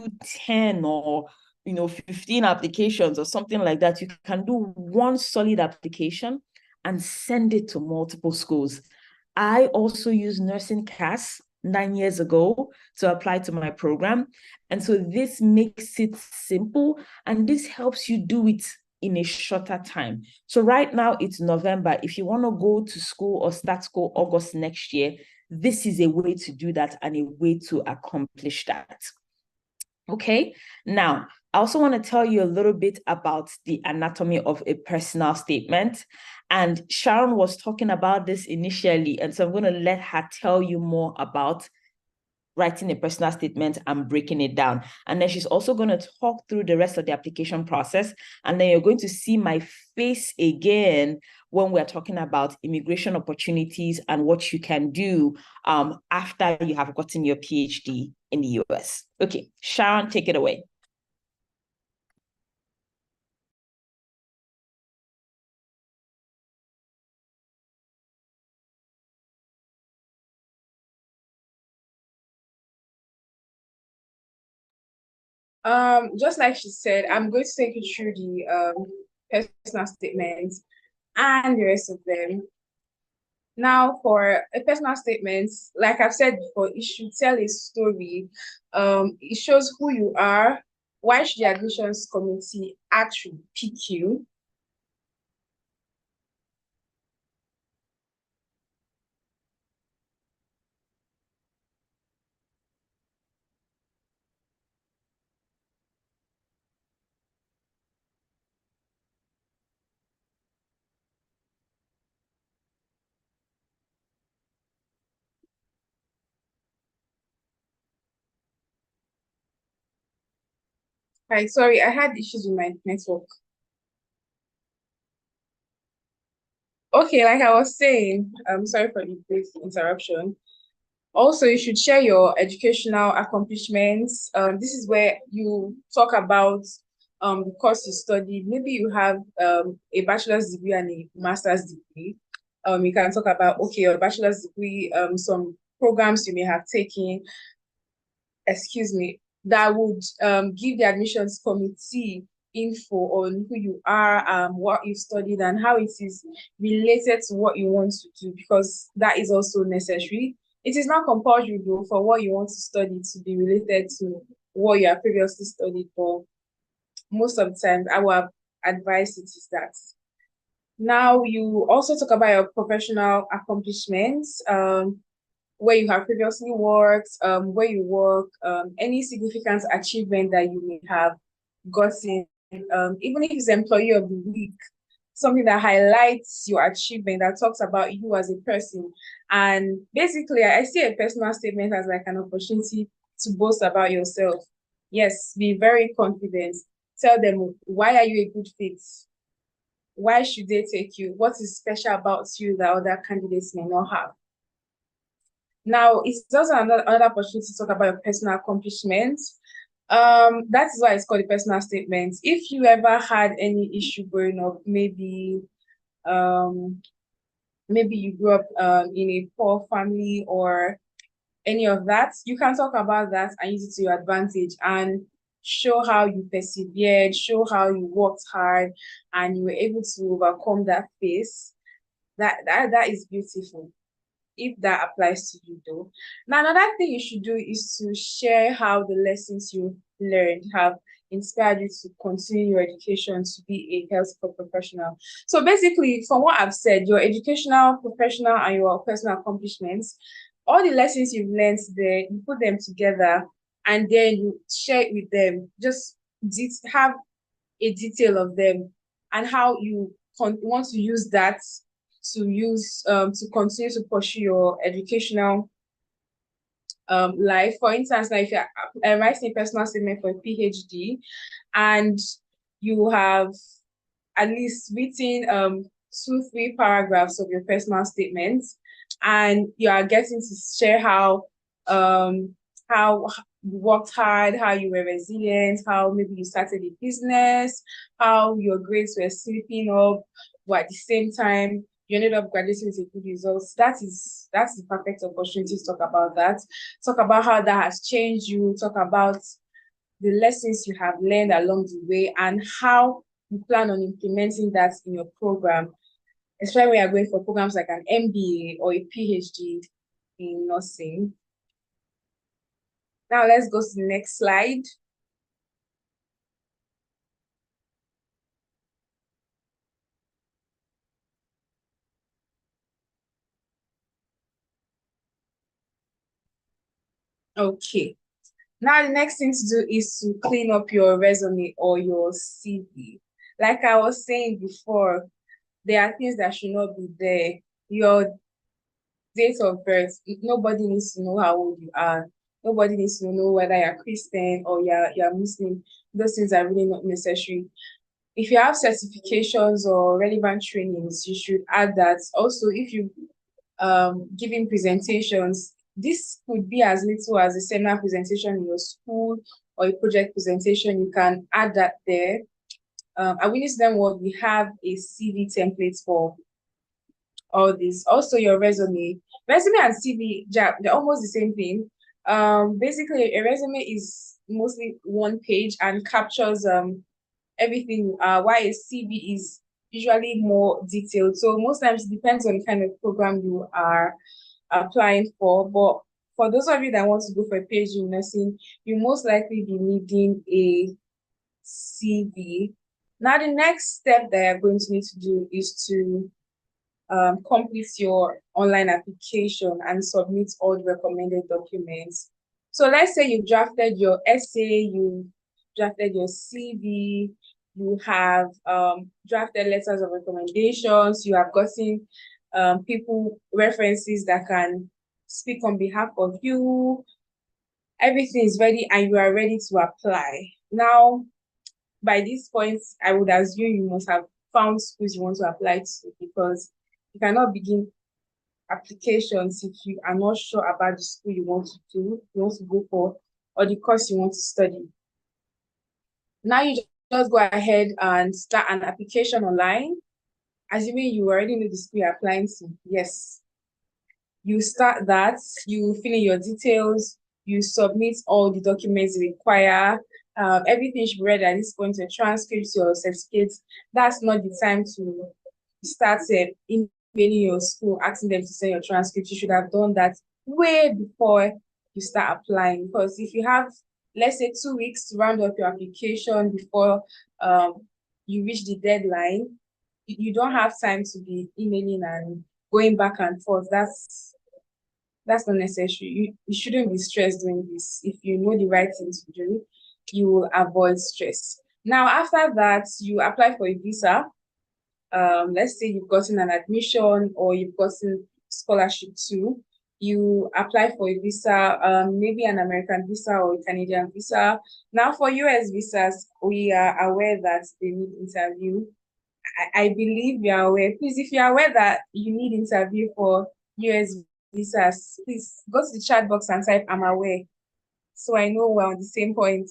10 or 15 applications or something like that. You can do one solid application and send it to multiple schools. I also used nursing CAS 9 years ago to apply to my program. And so this makes it simple and this helps you do it in a shorter time. So right now it's November. If you want to go to school or start school August next year, this is a way to do that and a way to accomplish that. Okay, now I also want to tell you a little bit about the anatomy of a personal statement. And Sharon was talking about this initially, and so I'm going to let her tell you more about writing a personal statement and breaking it down. And then she's also going to talk through the rest of the application process. And then you're going to see my face again when we're talking about immigration opportunities and what you can do after you have gotten your PhD in the US. Okay, Sharon, take it away. Just like she said, I'm going to take you through the personal statements and the rest of them. Now, for a personal statement, like I've said before, it should tell a story. It shows who you are, why should the admissions committee actually pick you. Right, sorry, I had issues with my network. Okay, like I was saying, I'm sorry for the brief interruption. Also, you should share your educational accomplishments. This is where you talk about the course you studied. Maybe you have a bachelor's degree and a master's degree. You can talk about, okay, your bachelor's degree, some programs you may have taken, excuse me, that would give the admissions committee info on who you are, what you studied, and how it is related to what you want to do, because that is also necessary. It is not compulsory though for what you want to study to be related to what you have previously studied, but most of the time our advice it is that. Now you also talk about your professional accomplishments, where you have previously worked, where you work, any significant achievement that you may have gotten, even if it's employee of the week, something that highlights your achievement, that talks about you as a person. And basically, I see a personal statement as like an opportunity to boast about yourself. Yes, be very confident. Tell them, why are you a good fit? Why should they take you? What is special about you that other candidates may not have? Now, it's also another opportunity to talk about your personal accomplishments. That is why it's called a personal statement. If you ever had any issue growing up, um, maybe you grew up in a poor family or any of that, you can talk about that and use it to your advantage and show how you persevered, show how you worked hard, and you were able to overcome that phase. That is beautiful, if that applies to you though. Now, another thing you should do is to share how the lessons you learned have inspired you to continue your education to be a healthcare professional. So basically, from what I've said, your educational, professional, and your personal accomplishments, all the lessons you've learned there, you put them together and then you share it with them. Just have a detail of them and how you want to use that to continue to pursue your educational life. For instance, now if you're writing a personal statement for a PhD and you have at least written 2-3 paragraphs of your personal statement, and you are getting to share how you worked hard, how you were resilient, how maybe you started a business, how your grades were slipping up, but at the same time you ended up graduating with a good results. That's the perfect opportunity to talk about that. Talk about how that has changed you. Talk about the lessons you have learned along the way and how you plan on implementing that in your program, especially when you're going for programs like an MBA or a PhD in nursing. Now let's go to the next slide. Okay. Now the next thing to do is to clean up your resume or your CV. Like I was saying before, there are things that should not be there. Your date of birth, nobody needs to know how old you are. Nobody needs to know whether you're Christian or you're Muslim. Those things are really not necessary. If you have certifications or relevant trainings, you should add that. Also, if you giving presentations, this could be as little as a seminar presentation in your school or a project presentation. You can add that there. At Winston World, we have a CV template for all this. Also, your resume. Resume and CV, they're almost the same thing. Basically, a resume is mostly one page and captures everything, while a CV is usually more detailed. So most times it depends on the kind of program you are applying for. But for those of you that want to go for a PhD in nursing, you most likely be needing a CV. Now, the next step that you're going to need to do is to complete your online application and submit all the recommended documents. So let's say you've drafted your essay, you drafted your CV, you have drafted letters of recommendations, you have gotten people references that can speak on behalf of you. Everything is ready and you are ready to apply. Now, by this point, I would assume you must have found schools you want to apply to, because you cannot begin applications if you are not sure about the school you want to go for, or the course you want to study. Now you just go ahead and start an application online, assuming you already know the school you're applying to. Yes, you start that, you fill in your details, you submit all the documents you require. Everything should be ready at this point, your transcripts, your certificates. That's not the time to start emailing your school, asking them to send your transcripts. You should have done that way before you start applying. Because if you have, let's say, 2 weeks to round up your application before you reach the deadline, you don't have time to be emailing and going back and forth. That's not necessary. You shouldn't be stressed doing this. If you know the right thing to do, you will avoid stress. Now, after that, you apply for a visa. Let's say you've gotten an admission or you've gotten scholarship too. You apply for a visa, maybe an American visa or a Canadian visa. Now, for US visas, we are aware that they need interview. I believe you are aware. Please, if you are aware that you need interview for US visas, please go to the chat box and type "I'm aware," so I know we're on the same point.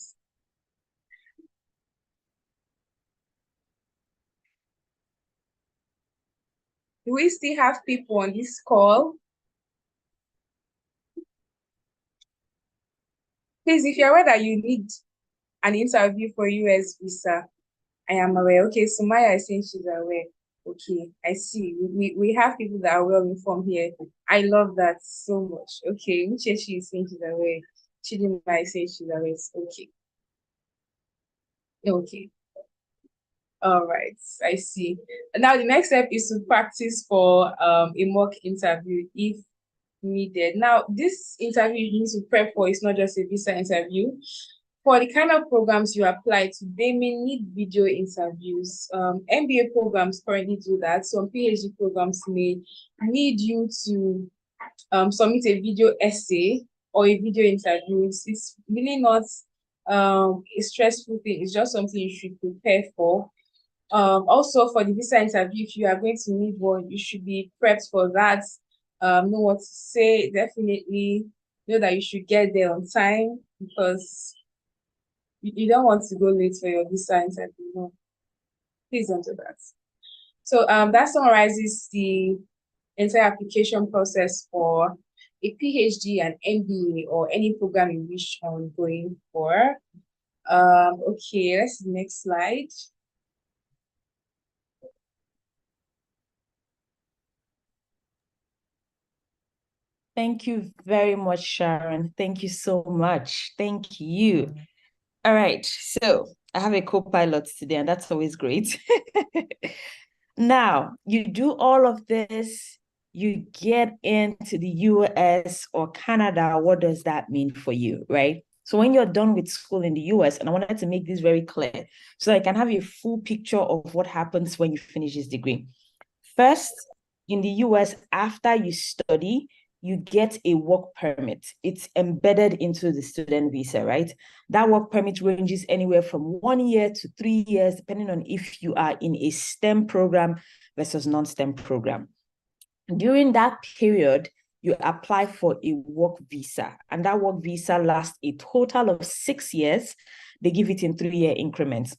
Do we still have people on this call? Please, if you're aware that you need an interview for US visa, I am aware. Okay, so Maya is saying she's aware. Okay, I see. We have people that are well informed here. I love that so much. Okay, Uche, she is saying she's aware. Chidinma is saying she's aware. Okay. Okay. All right, I see. Now the next step is to practice for a mock interview if needed. Now, this interview you need to prep for is not just a visa interview. For the kind of programs you apply to, they may need video interviews. MBA programs currently do that. Some PhD programs may need you to submit a video essay or a video interview. It's really not a stressful thing. It's just something you should prepare for. Also for the visa interview, if you are going to need one, you should be prepped for that. Know what to say. Definitely know that you should get there on time because you don't want to go late for your visa interview. No, please don't do that. So that summarizes the entire application process for a PhD, an MBA, or any program you wish on going for. Okay, let's see the next slide. Thank you very much, Sharon. Thank you so much. Thank you. All right, so I have a co-pilot today, and that's always great. Now, you do all of this, you get into the US or Canada. What does that mean for you, right? So when you're done with school in the US, and I wanted to make this very clear so I can have a full picture of what happens when you finish this degree. First, in the US, after you study, you get a work permit. It's embedded into the student visa, right? That work permit ranges anywhere from 1 year to 3 years, depending on if you are in a STEM program versus non-STEM program. During that period, you apply for a work visa, and that work visa lasts a total of 6 years. They give it in 3-year increments.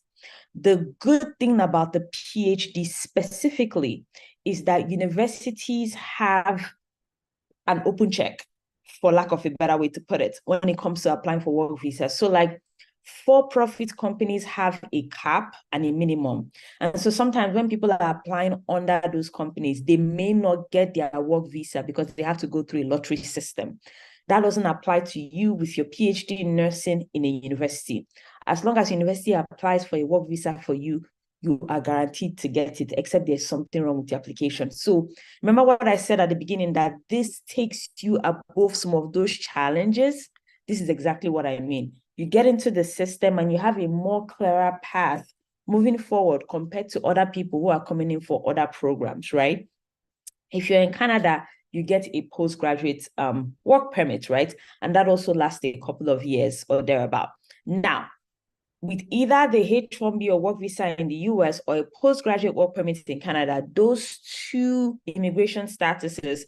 The good thing about the PhD specifically is that universities have an open check, for lack of a better way to put it, when it comes to applying for work visa. So like for-profit companies have a cap and a minimum. And so sometimes when people are applying under those companies, they may not get their work visa because they have to go through a lottery system. That doesn't apply to you with your PhD in nursing in a university. As long as university applies for a work visa for you, you are guaranteed to get it, except there's something wrong with the application. So remember what I said at the beginning, that this takes you above some of those challenges. This is exactly what I mean. You get into the system and you have a more clearer path moving forward compared to other people who are coming in for other programs, right? If you're in Canada, you get a postgraduate work permit, right? And that also lasts a couple of years or thereabout. Now, with either the H-1B or work visa in the US or a postgraduate work permit in Canada, those two immigration statuses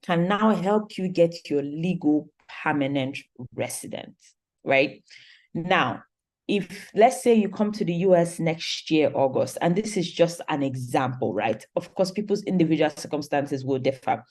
can now help you get your legal permanent residence, right? Now, if let's say you come to the US next year, August, and this is just an example, right? Of course, people's individual circumstances will differ.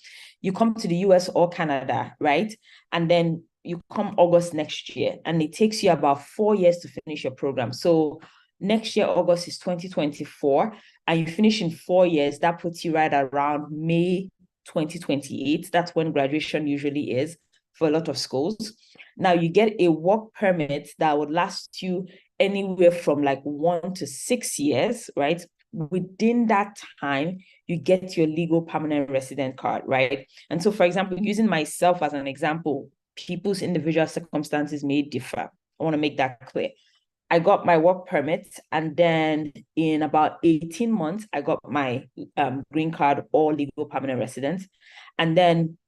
You come to the US or Canada, right? And then you come August next year, and it takes you about 4 years to finish your program. So next year, August is 2024, and you finish in 4 years. That puts you right around May 2028. That's when graduation usually is for a lot of schools. Now you get a work permit that would last you anywhere from like 1 to 6 years, right? Within that time, you get your legal permanent resident card, right? And so, for example, using myself as an example, people's individual circumstances may differ. I want to make that clear. I got my work permit, and then in about 18 months, I got my green card or legal permanent residence. And then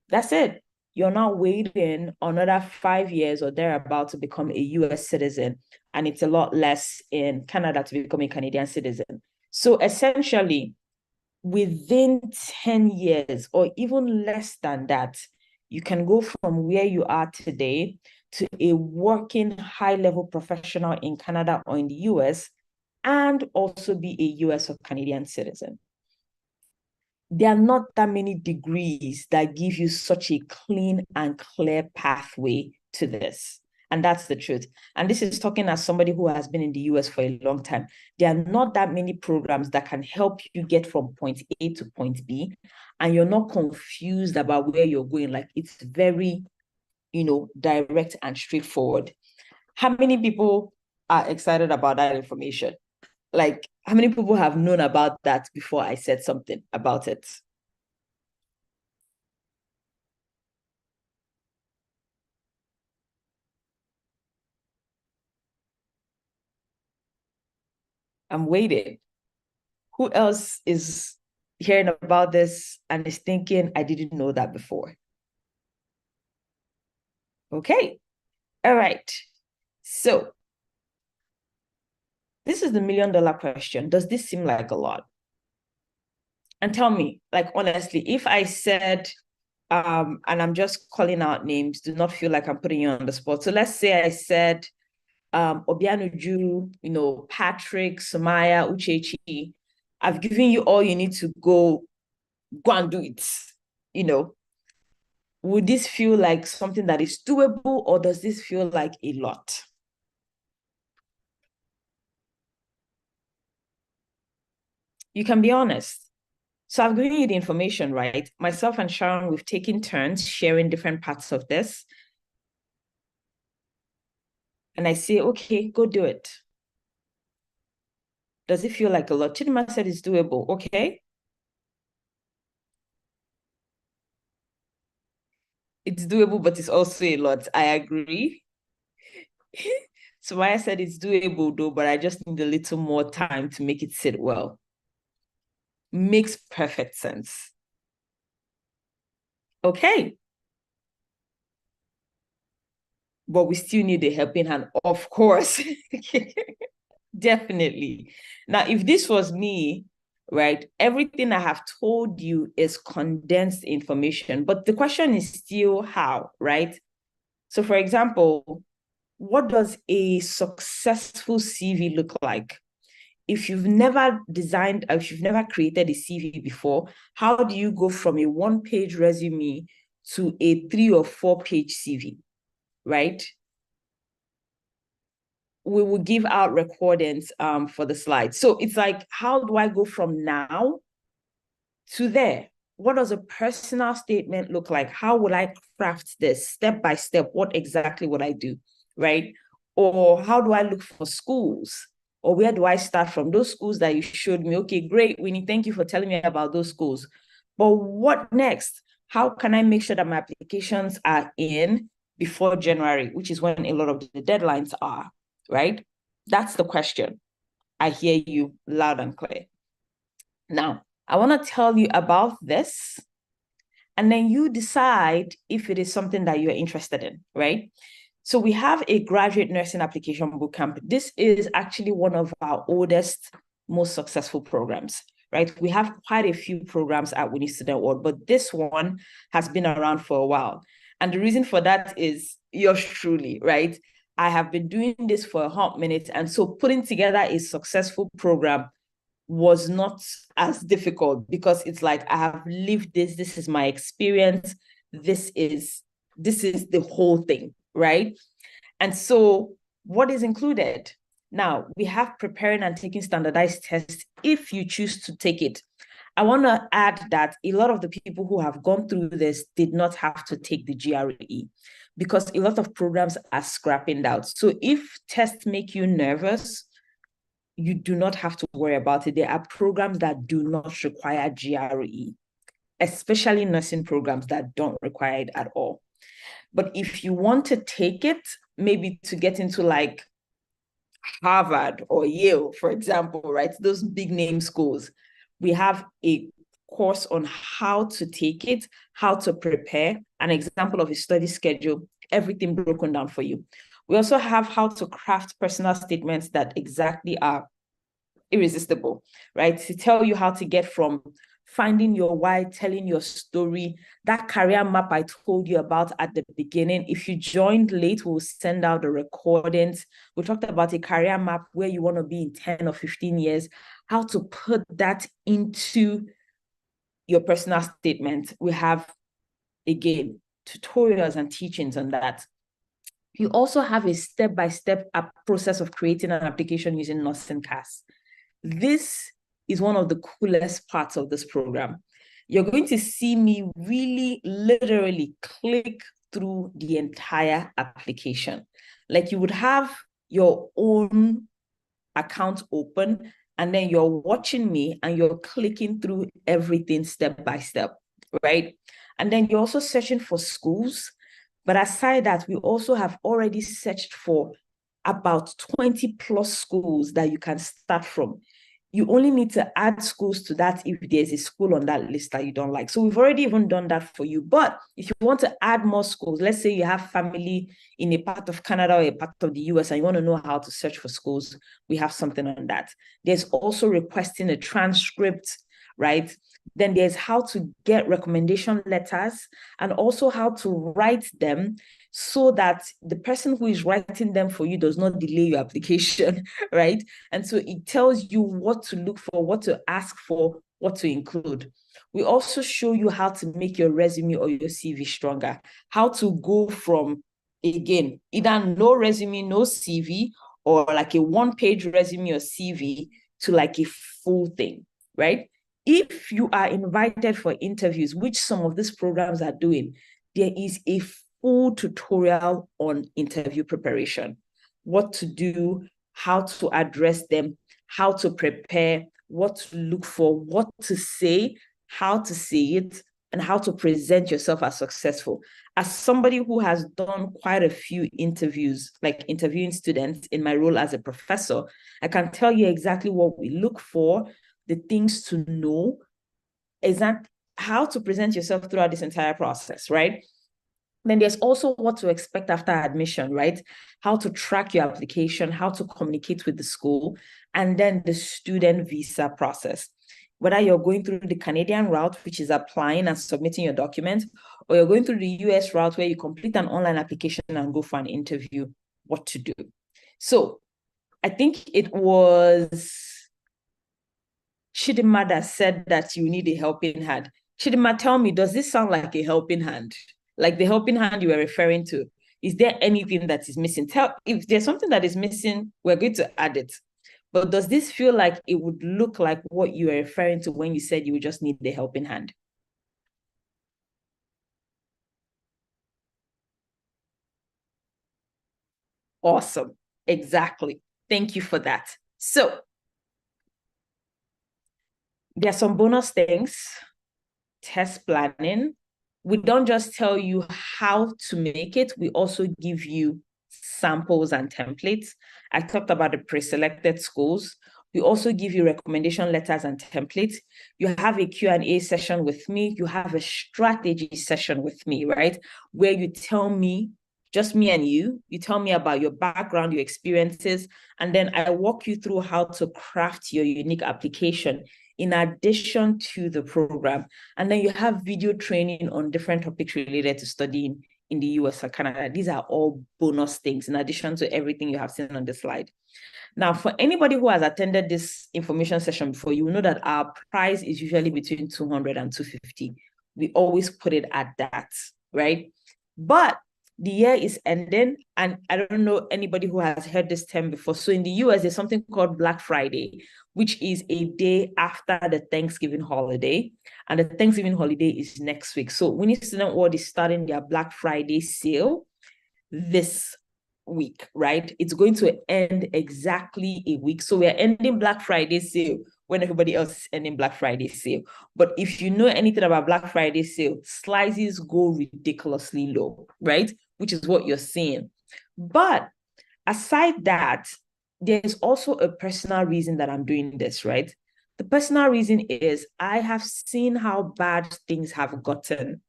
that's it. You're not waiting another 5 years or thereabout to become a US citizen. And it's a lot less in Canada to become a Canadian citizen. So essentially, within 10 years or even less than that, you can go from where you are today to a working high-level professional in Canada or in the US, and also be a US or Canadian citizen. There are not that many degrees that give you such a clean and clear pathway to this. And that's the truth. And this is talking as somebody who has been in the US for a long time. There are not that many programs that can help you get from point A to point B, and you're not confused about where you're going. Like, it's very, direct and straightforward. How many people are excited about that information? Like, how many people have known about that before I said something about it? I'm waiting. Who else is hearing about this and is thinking, I didn't know that before? Okay. All right. So this is the $1 million question. Does this seem like a lot? And tell me, like, honestly, if I said, and I'm just calling out names, do not feel like I'm putting you on the spot. So let's say I said, Obianuju, Patrick, Sumaya, Uchechi, I've given you all you need to go and do it. Would this feel like something that is doable, or does this feel like a lot? You can be honest. So I've given you the information, right? Myself and Sharon, we've taken turns sharing different parts of this. And I say, okay, go do it. Does it feel like a lot? Chidima said it's doable. Okay. It's doable, but it's also a lot. I agree. So I said it's doable though, but I just need a little more time to make it sit well. Makes perfect sense. Okay. But we still need a helping hand, of course. Definitely. Now, if this was me, right, everything I have told you is condensed information, but the question is still how, right? So, for example, what does a successful CV look like? If you've never designed, if you've never created a CV before, how do you go from a 1-page resume to a 3 or 4-page CV, right? We will give out recordings for the slides. So it's like, how do I go from now to there? What does a personal statement look like? How would I craft this step by step? What exactly would I do, right? Or how do I look for schools? Or where do I start from? Those schools that you showed me, okay, great, Winnie, thank you for telling me about those schools. But what next? How can I make sure that my applications are in before January, which is when a lot of the deadlines are, right? That's the question. I hear you loud and clear. Now, I want to tell you about this, and then you decide if it is something that you're interested in, right? So we have a graduate nursing application bootcamp. This is actually one of our oldest, most successful programs, right? We have quite a few programs at Winnie Student World, but this one has been around for a while. And the reason for that is yours truly, right? I have been doing this for a hot minute. And so putting together a successful program was not as difficult, because it's like, I have lived this. This is my experience. This is the whole thing, right? And so what is included? Now, we have preparing and taking standardized tests if you choose to take it. I want to add that a lot of the people who have gone through this did not have to take the GRE, because a lot of programs are scrapping out. So if tests make you nervous, you do not have to worry about it. There are programs that do not require GRE, especially nursing programs that don't require it at all. But if you want to take it, maybe to get into like Harvard or Yale, for example, right? Those big name schools, we have a course on how to take it, how to prepare, an example of a study schedule, everything broken down for you. We also have how to craft personal statements that exactly are irresistible, right? To tell you how to get from finding your why, telling your story, that career map I told you about at the beginning. If you joined late, we'll send out the recordings. We talked about a career map where you want to be in 10 or 15 years, how to put that into your personal statement. We have, again, tutorials and teachings on that. You also have a step-by-step process of creating an application using Nursing CAS. This is one of the coolest parts of this program. You're going to see me really literally click through the entire application. Like, you would have your own account open, and then you're watching me and you're clicking through everything step by step, right? And then you're also searching for schools. But aside that, we also have already searched for about 20 plus schools that you can start from. you only need to add schools to that if there's a school on that list that you don't like. So we've already even done that for you. But if you want to add more schools, let's say you have family in a part of Canada or a part of the US and you want to know how to search for schools, we have something on that. There's also requesting a transcript, right? Then there's how to get recommendation letters and also how to write them so that the person who is writing them for you does not delay your application, right? And so it tells you what to look for, what to ask for, what to include. We also show you how to make your resume or your CV stronger, how to go from, again, either no resume, no CV, or like a one-page resume or CV to like a full thing, right? If you are invited for interviews, which some of these programs are doing, there is a full tutorial on interview preparation, what to do, how to address them, how to prepare, what to look for, what to say, how to say it, and how to present yourself as successful. As somebody who has done quite a few interviews, like interviewing students in my role as a professor, I can tell you exactly what we look for, the things to know, exactly how to present yourself throughout this entire process, right? Then there's also what to expect after admission, right? How to track your application, how to communicate with the school, and then the student visa process. Whether you're going through the Canadian route, which is applying and submitting your documents, or you're going through the US route where you complete an online application and go for an interview, what to do. So I think it was Chidima that said that you need a helping hand. Chidima, tell me, does this sound like a helping hand? Like the helping hand you were referring to? Is there anything that is missing? If there's something that is missing, we're going to add it. But does this feel like it would look like what you were referring to when you said you would just need the helping hand? Awesome. Exactly. Thank you for that. So there are some bonus things. Test planning. We don't just tell you how to make it, we also give you samples and templates. I talked about the pre-selected schools. We also give you recommendation letters and templates. You have a Q&A session with me. You have a strategy session with me, right? Where you tell me, just me and you tell me about your background, your experiences, and then I walk you through how to craft your unique application in addition to the program. And then you have video training on different topics related to studying in the US or Canada. These are all bonus things in addition to everything you have seen on the slide. Now, for anybody who has attended this information session before, you know that our price is usually between 200 and 250. We always put it at that, right? But the year is ending, and I don't know anybody who has heard this term before. So in the US, there's something called Black Friday, which is a day after the Thanksgiving holiday. And the Thanksgiving holiday is next week. So Winning Student World is starting their Black Friday sale this week, right? It's going to end exactly a week. So we're ending Black Friday sale when everybody else is ending Black Friday sale. But if you know anything about Black Friday sale, slices go ridiculously low, right? Which is what you're seeing. But aside that, there's also a personal reason that I'm doing this, right? The personal reason is I have seen how bad things have gotten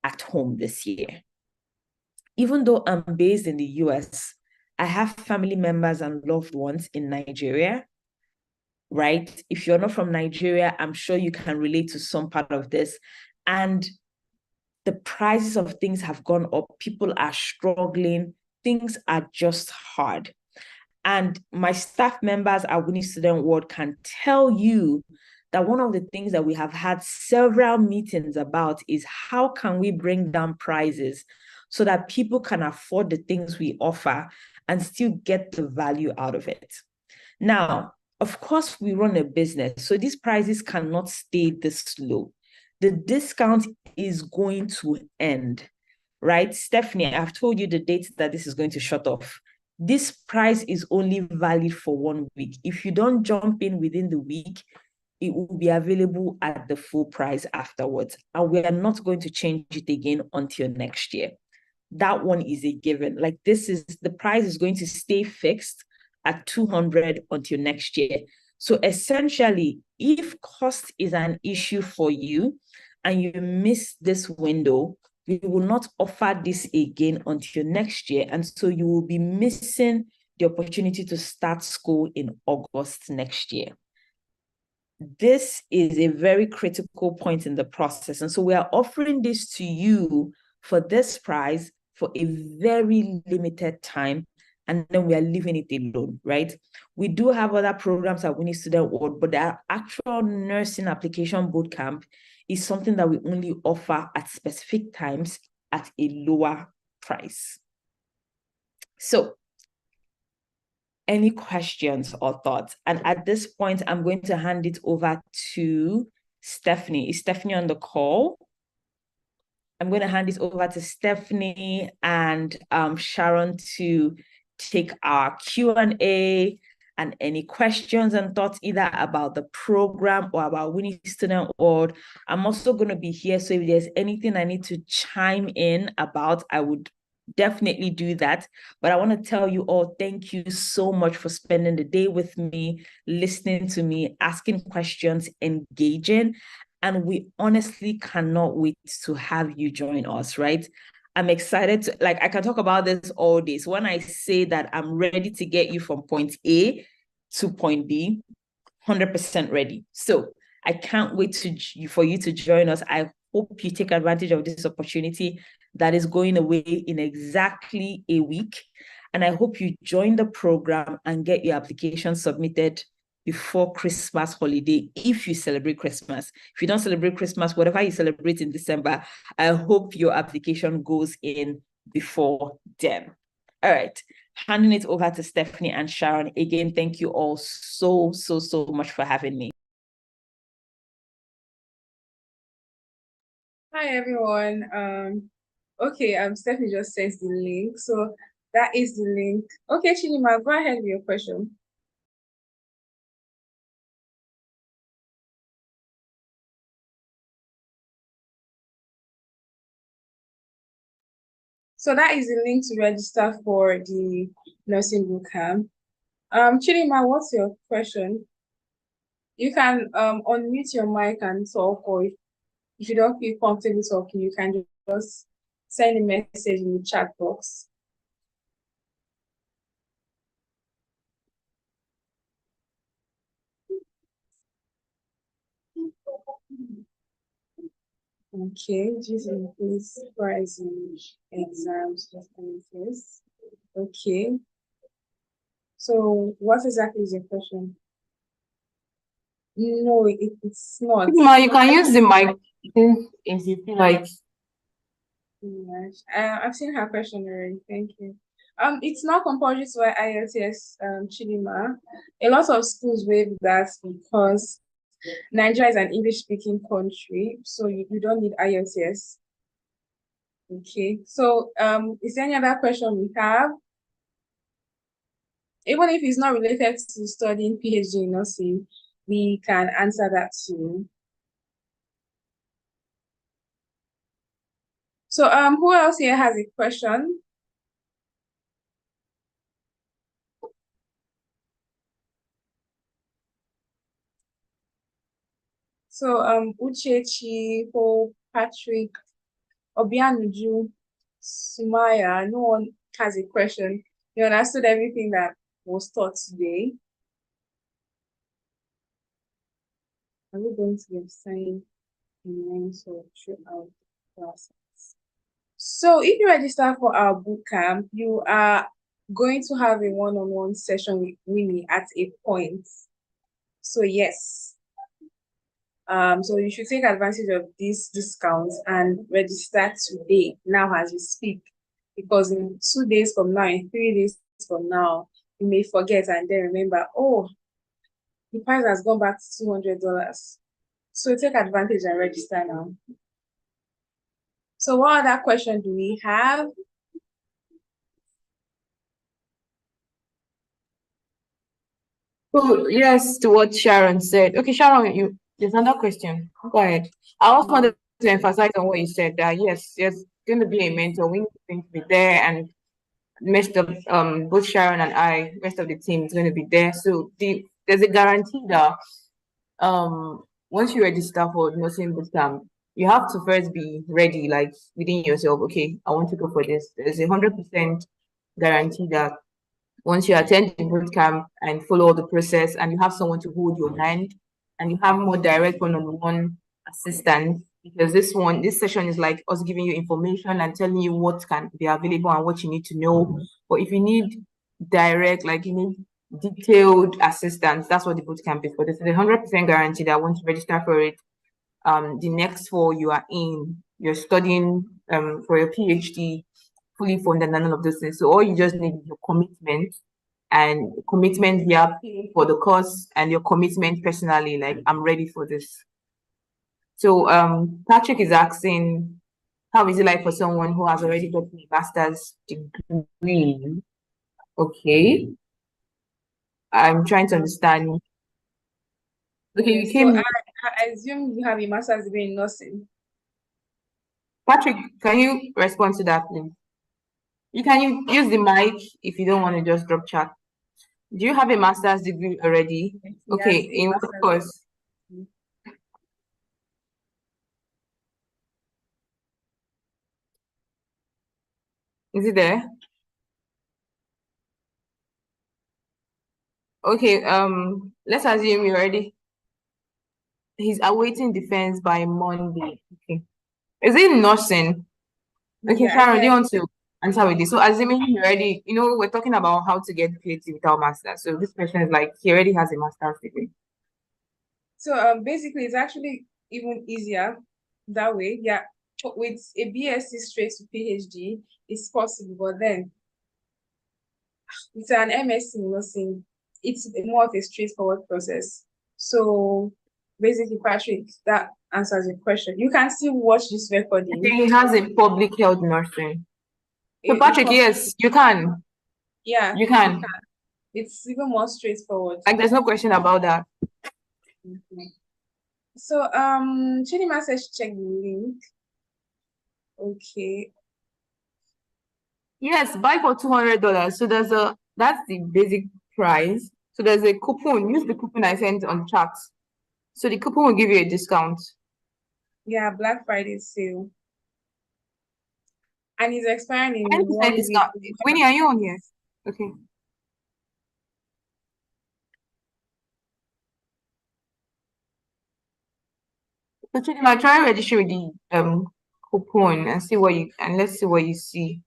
at home this year. Even though I'm based in the US, I have family members and loved ones in Nigeria, right? If you're not from Nigeria, I'm sure you can relate to some part of this. And the prices of things have gone up. People are struggling. Things are just hard. And my staff members at Winning Student World can tell you that one of the things that we have had several meetings about is how can we bring down prices so that people can afford the things we offer and still get the value out of it. Now, of course, we run a business, so these prices cannot stay this low. The discount is going to end, right? Stephanie, I've told you the date that this is going to shut off. This price is only valid for 1 week. If you don't jump in within the week, it will be available at the full price afterwards. And we are not going to change it again until next year. That one is a given. Like the price is going to stay fixed at 200 until next year. So essentially, if cost is an issue for you and you miss this window, we will not offer this again until next year. And so you will be missing the opportunity to start school in August next year. This is a very critical point in the process. And so we are offering this to you for this price for a very limited time. And then we are leaving it alone, right? We do have other programs at Winnie Student World, but the actual nursing application bootcamp is something that we only offer at specific times at a lower price. So, any questions or thoughts? And at this point, I'm going to hand it over to Stephanie. Is Stephanie on the call? I'm going to hand it over to Stephanie and Sharon to take our Q&A and any questions and thoughts either about the program or about Winnie Student World. I'm also going to be here, so if there's anything I need to chime in about, I would definitely do that. But I want to tell you all, thank you so much for spending the day with me, listening to me, asking questions, engaging. And we honestly cannot wait to have you join us, right? I'm excited to, like, I can talk about this all day. So when I say that I'm ready to get you from point A to point B, 100% ready. So I can't wait for you to join us. I hope you take advantage of this opportunity that is going away in exactly a week. And I hope you join the program and get your application submitted before Christmas holiday, if you celebrate Christmas. If you don't celebrate Christmas, whatever you celebrate in December, I hope your application goes in before then. All right, handing it over to Stephanie and Sharon. Again, thank you all so much for having me. Hi, everyone. Okay, Stephanie just sent the link. So that is the link. Okay, Chinima, go ahead with your question. So that is the link to register for the nursing bootcamp. Chinima, what's your question? You can unmute your mic and talk, or if you don't feel comfortable talking, you can just send a message in the chat box. Okay, this includes pricing, exams, expenses. Okay. So what exactly is your question? No, it's not. Ma, you can use the mic if you feel like. Yes. I've seen her question already. Thank you. It's not compulsory to wear IELTS, Chidima. A lot of schools waive that because Nigeria is an English-speaking country, so you don't need IELTS. Okay. So, is there any other question we have? Even if it's not related to studying PhD in nursing, we can answer that too. So, who else here has a question? So, Uchechi, Hope, Patrick, Obianuju, Sumaya, no one has a question. You understood everything that was taught today. Are we going to be assigned names or throughout the process? So if you register for our bootcamp, you are going to have a one-on-one session with Winnie at a point. So yes. So you should take advantage of these discounts and register today, now as we speak, because in 2 days from now, in 3 days from now, you may forget and then remember, oh, the price has gone back to $200. So take advantage and register now. So what other question do we have? So yes, to what Sharon said. Okay, Sharon, there's another question. Go ahead. I also wanted to emphasize on what you said that yes, there's going to be a mentor. We're going to be there, and most of both Sharon and I, rest of the team is going to be there. So the there's a guarantee that once you register for nursing bootcamp, you have to first be ready, like within yourself. Okay, I want to go for this. There's 100% guarantee that once you attend the bootcamp and follow the process, and you have someone to hold your hand, and you have more direct one-on-one assistance, because this session is like us giving you information and telling you what can be available and what you need to know. But if you need direct, like you need detailed assistance, that's what the bootcamp is for. This is a 100% guarantee that once you register for it, the next fall you're studying for your PhD, fully funded and none of those things. So all you just need is your commitment, and commitment via paying for the course, and your commitment personally, like I'm ready for this. So Patrick is asking, how is it like for someone who has already gotten a master's degree? Okay. I'm trying to understand. Okay, you came. So I assume you have a master's degree in nursing. Patrick, can you respond to that, please? You can use the mic if you don't want to just drop chat. Do you have a master's degree already? Yes, Okay, a in what master's course? degree. Is it there? Okay, let's assume you're ready. He's awaiting defense by Monday. Okay. Is it nursing? Okay, Yeah, Sharon, do you want to answer with this? So assuming you're ready, we're talking about how to get PhD without master's. So this person is like, he already has a master's degree. So basically it's actually even easier that way. Yeah. With a BSc straight to PhD, it's possible, but then with an MSc in nursing, it's more of a straightforward process. So basically, Patrick, that answers your question. You can still watch this recording. He has a public health nursing. So A Patrick, yes, you can. Yeah, You can. it's even more straightforward. Like there's no question about that. So Chidima says check the link. Okay. Yes, buy for $200. So that's the basic price. So there's a coupon. Use the coupon I sent on chat. So the coupon will give you a discount. Yeah, Black Friday sale. And it's expiring in 10% 1 discount. week. Winnie, are you on here? Okay. So Chidima, try register with the coupon and let's see what you see.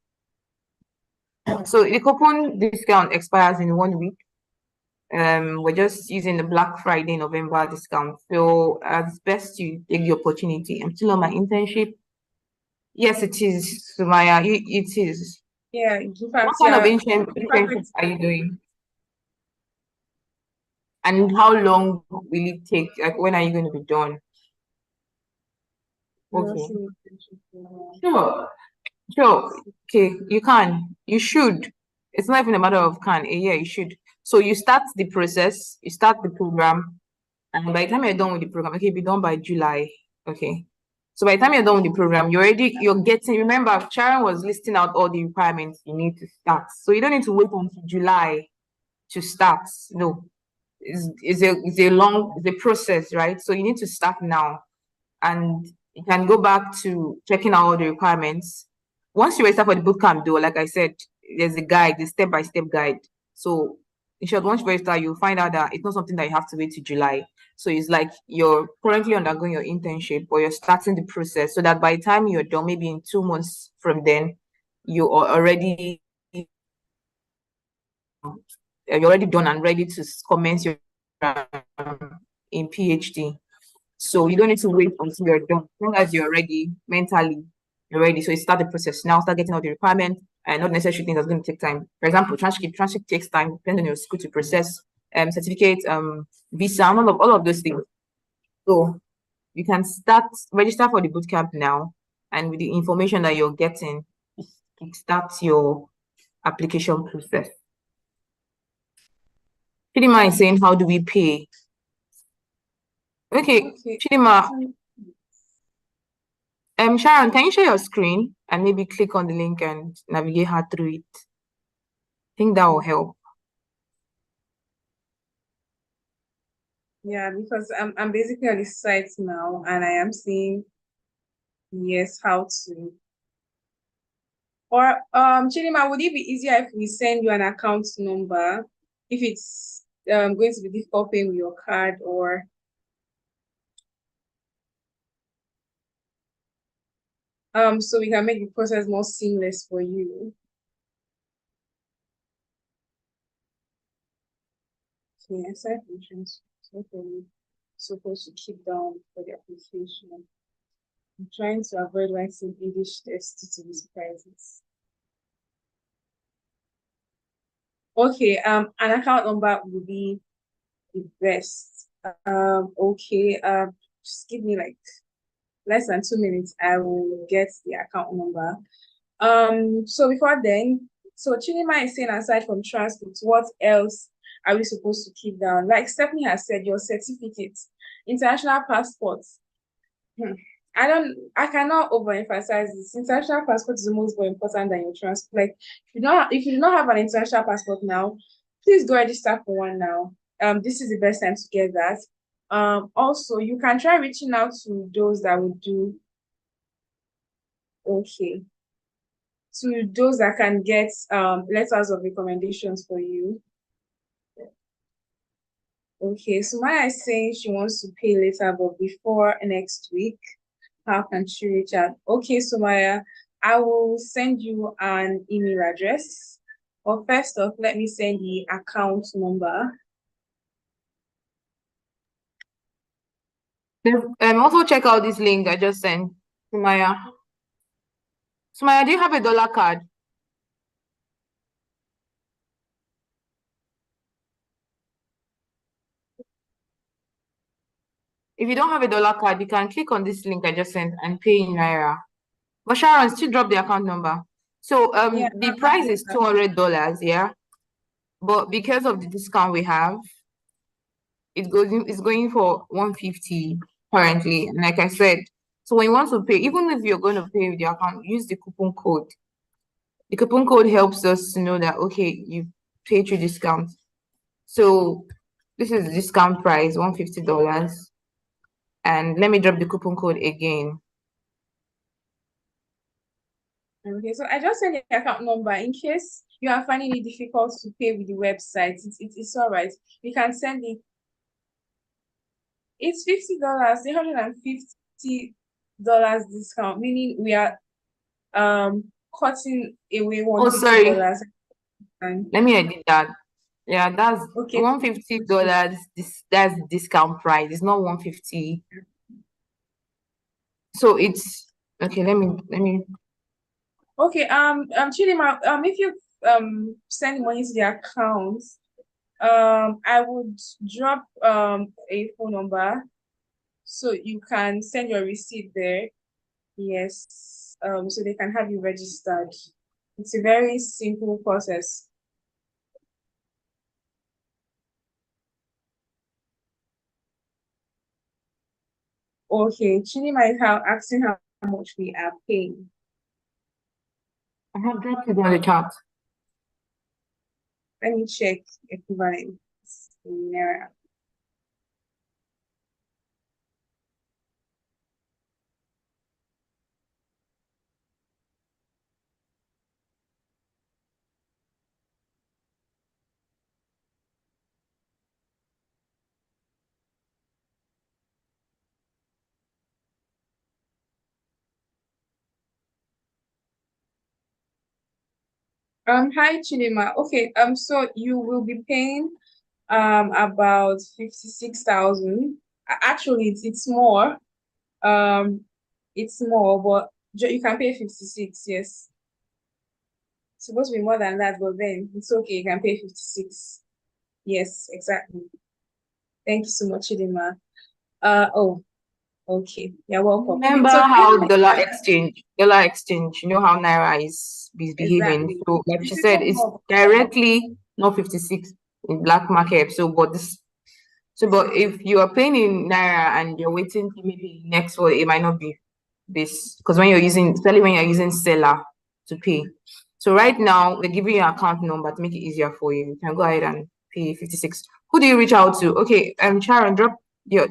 So the coupon discount expires in 1 week. We're just using the Black Friday November discount. So it's best you take the opportunity. I'm still on my internship. Yes, it is, Sumaya. It is. Yeah, in What fact, kind of yeah. internship are you doing? And how long will it take? Like, when are you going to be done? Okay. Sure. Sure. Okay, you can. You should. It's not even a matter of can. Yeah, you should. So you start the process, you start the program, and by the time you're done with the program, okay, be done by July. Okay. So by the time you're done with the program, you're getting, remember, Sharon was listing out all the requirements you need to start. So you don't need to wait until July to start. No. It's a process, right? So you need to start now, and you can go back to checking out all the requirements. Once you register for the bootcamp, though, like I said, there's a guide, the step-by-step guide. So in short, once you register, you'll find out that it's not something that you have to wait till July. So it's like you're currently undergoing your internship, or you're starting the process, so that by the time you're done, maybe in 2 months from then, you are already you're already done and ready to commence your in PhD. So you don't need to wait until you're done. As long as you're ready mentally, you're ready. So you start the process now, start getting all the requirements and not necessarily things that's going to take time. For example, transcript takes time, depending on your school to process, certificate, visa, all of those things. So you can register for the bootcamp now, and with the information that you're getting, start your application process. Chidima is saying, how do we pay? Okay. Chidima. Sharon, can you share your screen and maybe click on the link and navigate her through it? I think that will help. Yeah, because I'm basically on the site now and I am seeing yes how to. Or Chidima, would it be easier if we send you an account number if it's going to be difficult paying with your card, or so we can make the process more seamless for you. Okay, aside from transfer, supposed to keep down for the application. I'm trying to avoid writing English tests due to these prices. Okay, an account number would be the best. Okay, just give me like less than 2 minutes. I will get the account number. So before then, so Chinima is saying aside from transport, what else are we supposed to keep down? Like Stephanie has said, your certificates, international passports. I cannot overemphasize this. International passport is almost more important than your transport. Like if you do not have an international passport now, please go register for one now. This is the best time to get that. Also you can try reaching out to those that would do okay. To those that can get letters of recommendations for you. Okay, so Maya is saying she wants to pay later, but before next week. How can she reach out? Okay, Sumaya, I will send you an email address. But first off, let me send the account number. Also check out this link I just sent, Sumaya. Sumaya, do you have a dollar card? If you don't have a dollar card, you can click on this link I just sent and pay in Naira. But Sharon, still drop the account number. So Yeah, the price is $200, yeah. But because of the discount we have, it's going for 150 currently. And like I said, so when you want to pay, even if you're going to pay with your account, use the coupon code. The coupon code helps us to know that okay, you paid through discount. So this is the discount price, $150. And let me drop the coupon code again. Okay, so I just sent the account number in case you are finding it difficult to pay with the website. It's all right. You can send it. It's $50, $150 discount, meaning we are cutting away $150. Let me edit that. Yeah, that's okay. $150. That's the discount price. It's not 150. So it's okay. Let me. Okay. Chidima, if you send money to the account, I would drop a phone number so you can send your receipt there. Yes. So they can have you registered. It's a very simple process. Okay, Chidima is asking how much we are paying. I have dropped it on the chat. Let me check equivalent in Naira. Hi Chidima. Okay, so you will be paying about 56,000. Actually, it's more. Um, it's more, but you can pay 56. Yes, it's supposed to be more than that, but then it's okay. You can pay 56. Yes, exactly. Thank you so much, Chidima. Oh, okay. You're welcome. Remember So how dollar exchange, you know how Naira is behaving. exactly. So like she said, it's directly not 56 in black market. But if you are paying in Naira and you're waiting to maybe next one, it might not be this because especially when you're using seller to pay. So right now we're giving you an account number to make it easier for you. You can go ahead and pay 56. Who do you reach out to? Okay, Sharon, drop your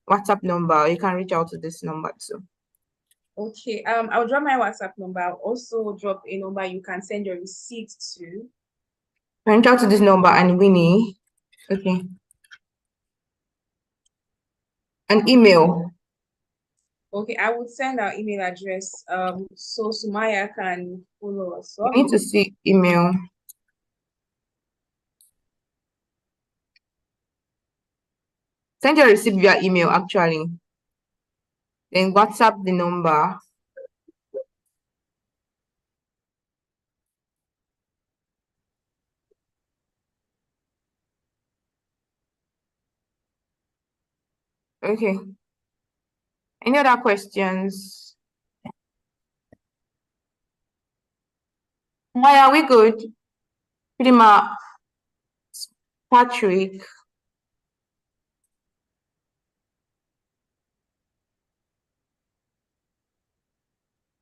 WhatsApp number. You can reach out to this number too. Okay, I'll drop my WhatsApp number. I'll also drop a number you can send your receipt to. Reach out to this number and Winnie. Okay. An email. Okay, I would send our email address so Sumaya can follow us up. You need to see email. Send your receipt via email actually. Then WhatsApp the number. Okay. Any other questions? Why are we good? Prima, Patrick.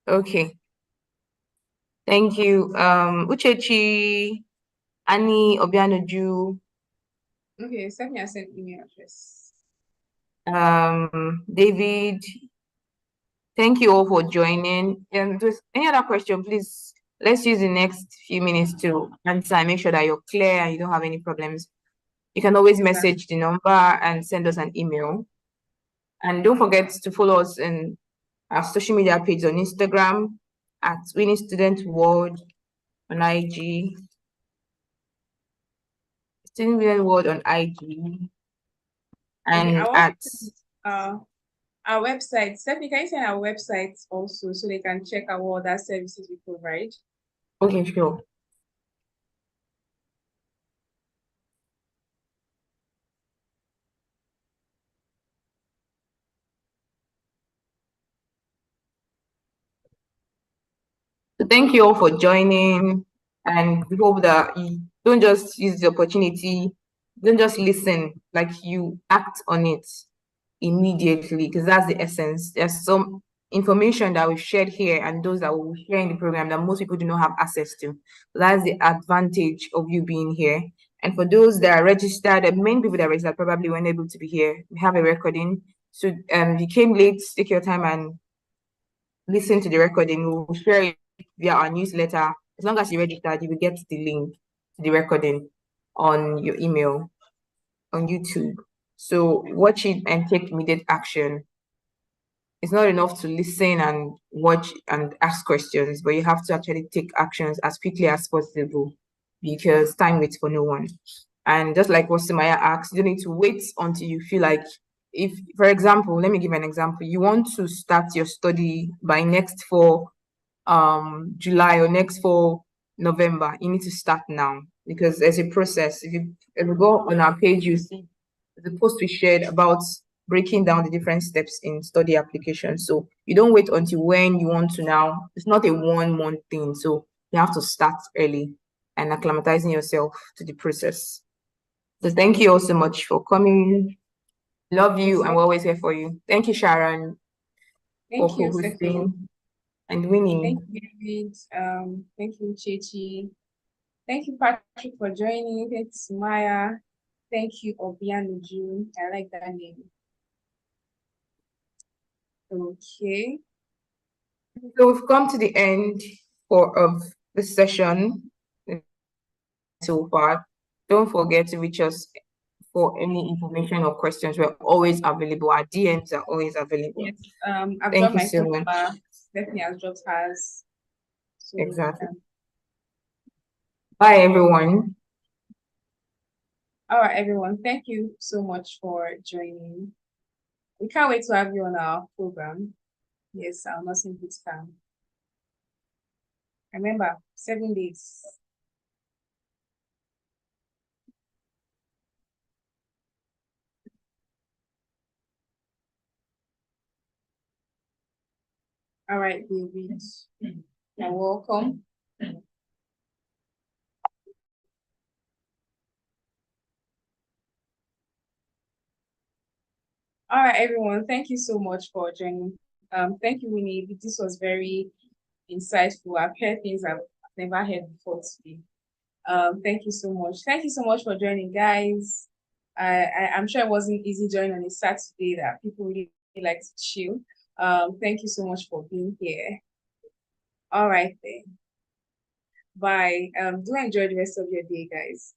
Okay. Thank you. Uchechi, Annie, Obianuju, Okay, send me a send email address. David. Thank you all for joining. And just any other question, please, let's use the next few minutes to answer and make sure that you're clear and you don't have any problems. You can always message the number and send us an email. And don't forget to follow us in our social media page on Instagram at Winning Student World on IG. Student Winning World on IG. And Okay, at our website. Stephanie, can you send our website also so they can check out what other services we provide? okay, sure. So thank you all for joining, and we hope that you don't just use the opportunity, don't just listen, like you act on it immediately, because that's the essence. There's some information that we've shared here and those that we'll share in the program that most people do not have access to. That's the advantage of you being here. And for those that are registered, the main people that are registered probably weren't able to be here. We have a recording. So if you came late, take your time and listen to the recording. We'll share it via our newsletter. As long as you registered, you will get the link to the recording on your email on YouTube. So watch it and take immediate action. It's not enough to listen and watch and ask questions, but you have to actually take actions as quickly as possible because time waits for no one. And just like what Samaya asked, you don't need to wait until you feel like, if, for example, let me give an example. You want to start your study by next for July or next for November. You need to start now because there's a process. If you go on our page, you see the post we shared about breaking down the different steps in study application. So you don't wait until when you want to now. It's not a 1 month thing. So you have to start early and acclimatizing yourself to the process. So thank you all so much for coming. Love you, and we're always here for you. Thank you, Sharon, for Thank you, Stephanie. co-hosting and Winnie. Thank you, David. Thank you, Chechi. Thank you, Patrick, for joining. Thanks, Maya. Thank you, Obianuju. I like that name. Okay. So we've come to the end of the session so far. Don't forget to reach us for any information or questions. We're always available. Our DMs are always available. Yes. I've Thank dropped you my so phone much. number. Stephanie has dropped hers. So, Exactly. Bye, everyone. All right, everyone. Thank you so much for joining. We can't wait to have you on our program. Yes, our nursing boot camp. Remember, 7 days. All right, David. You're welcome. All right, everyone. Thank you so much for joining. Thank you, Winnie. This was very insightful. I've heard things I've never heard before today. Thank you so much. Thank you so much for joining, guys. I'm sure it wasn't easy joining on a Saturday that people really like to chill. Thank you so much for being here. All right then. Bye. Do enjoy the rest of your day, guys.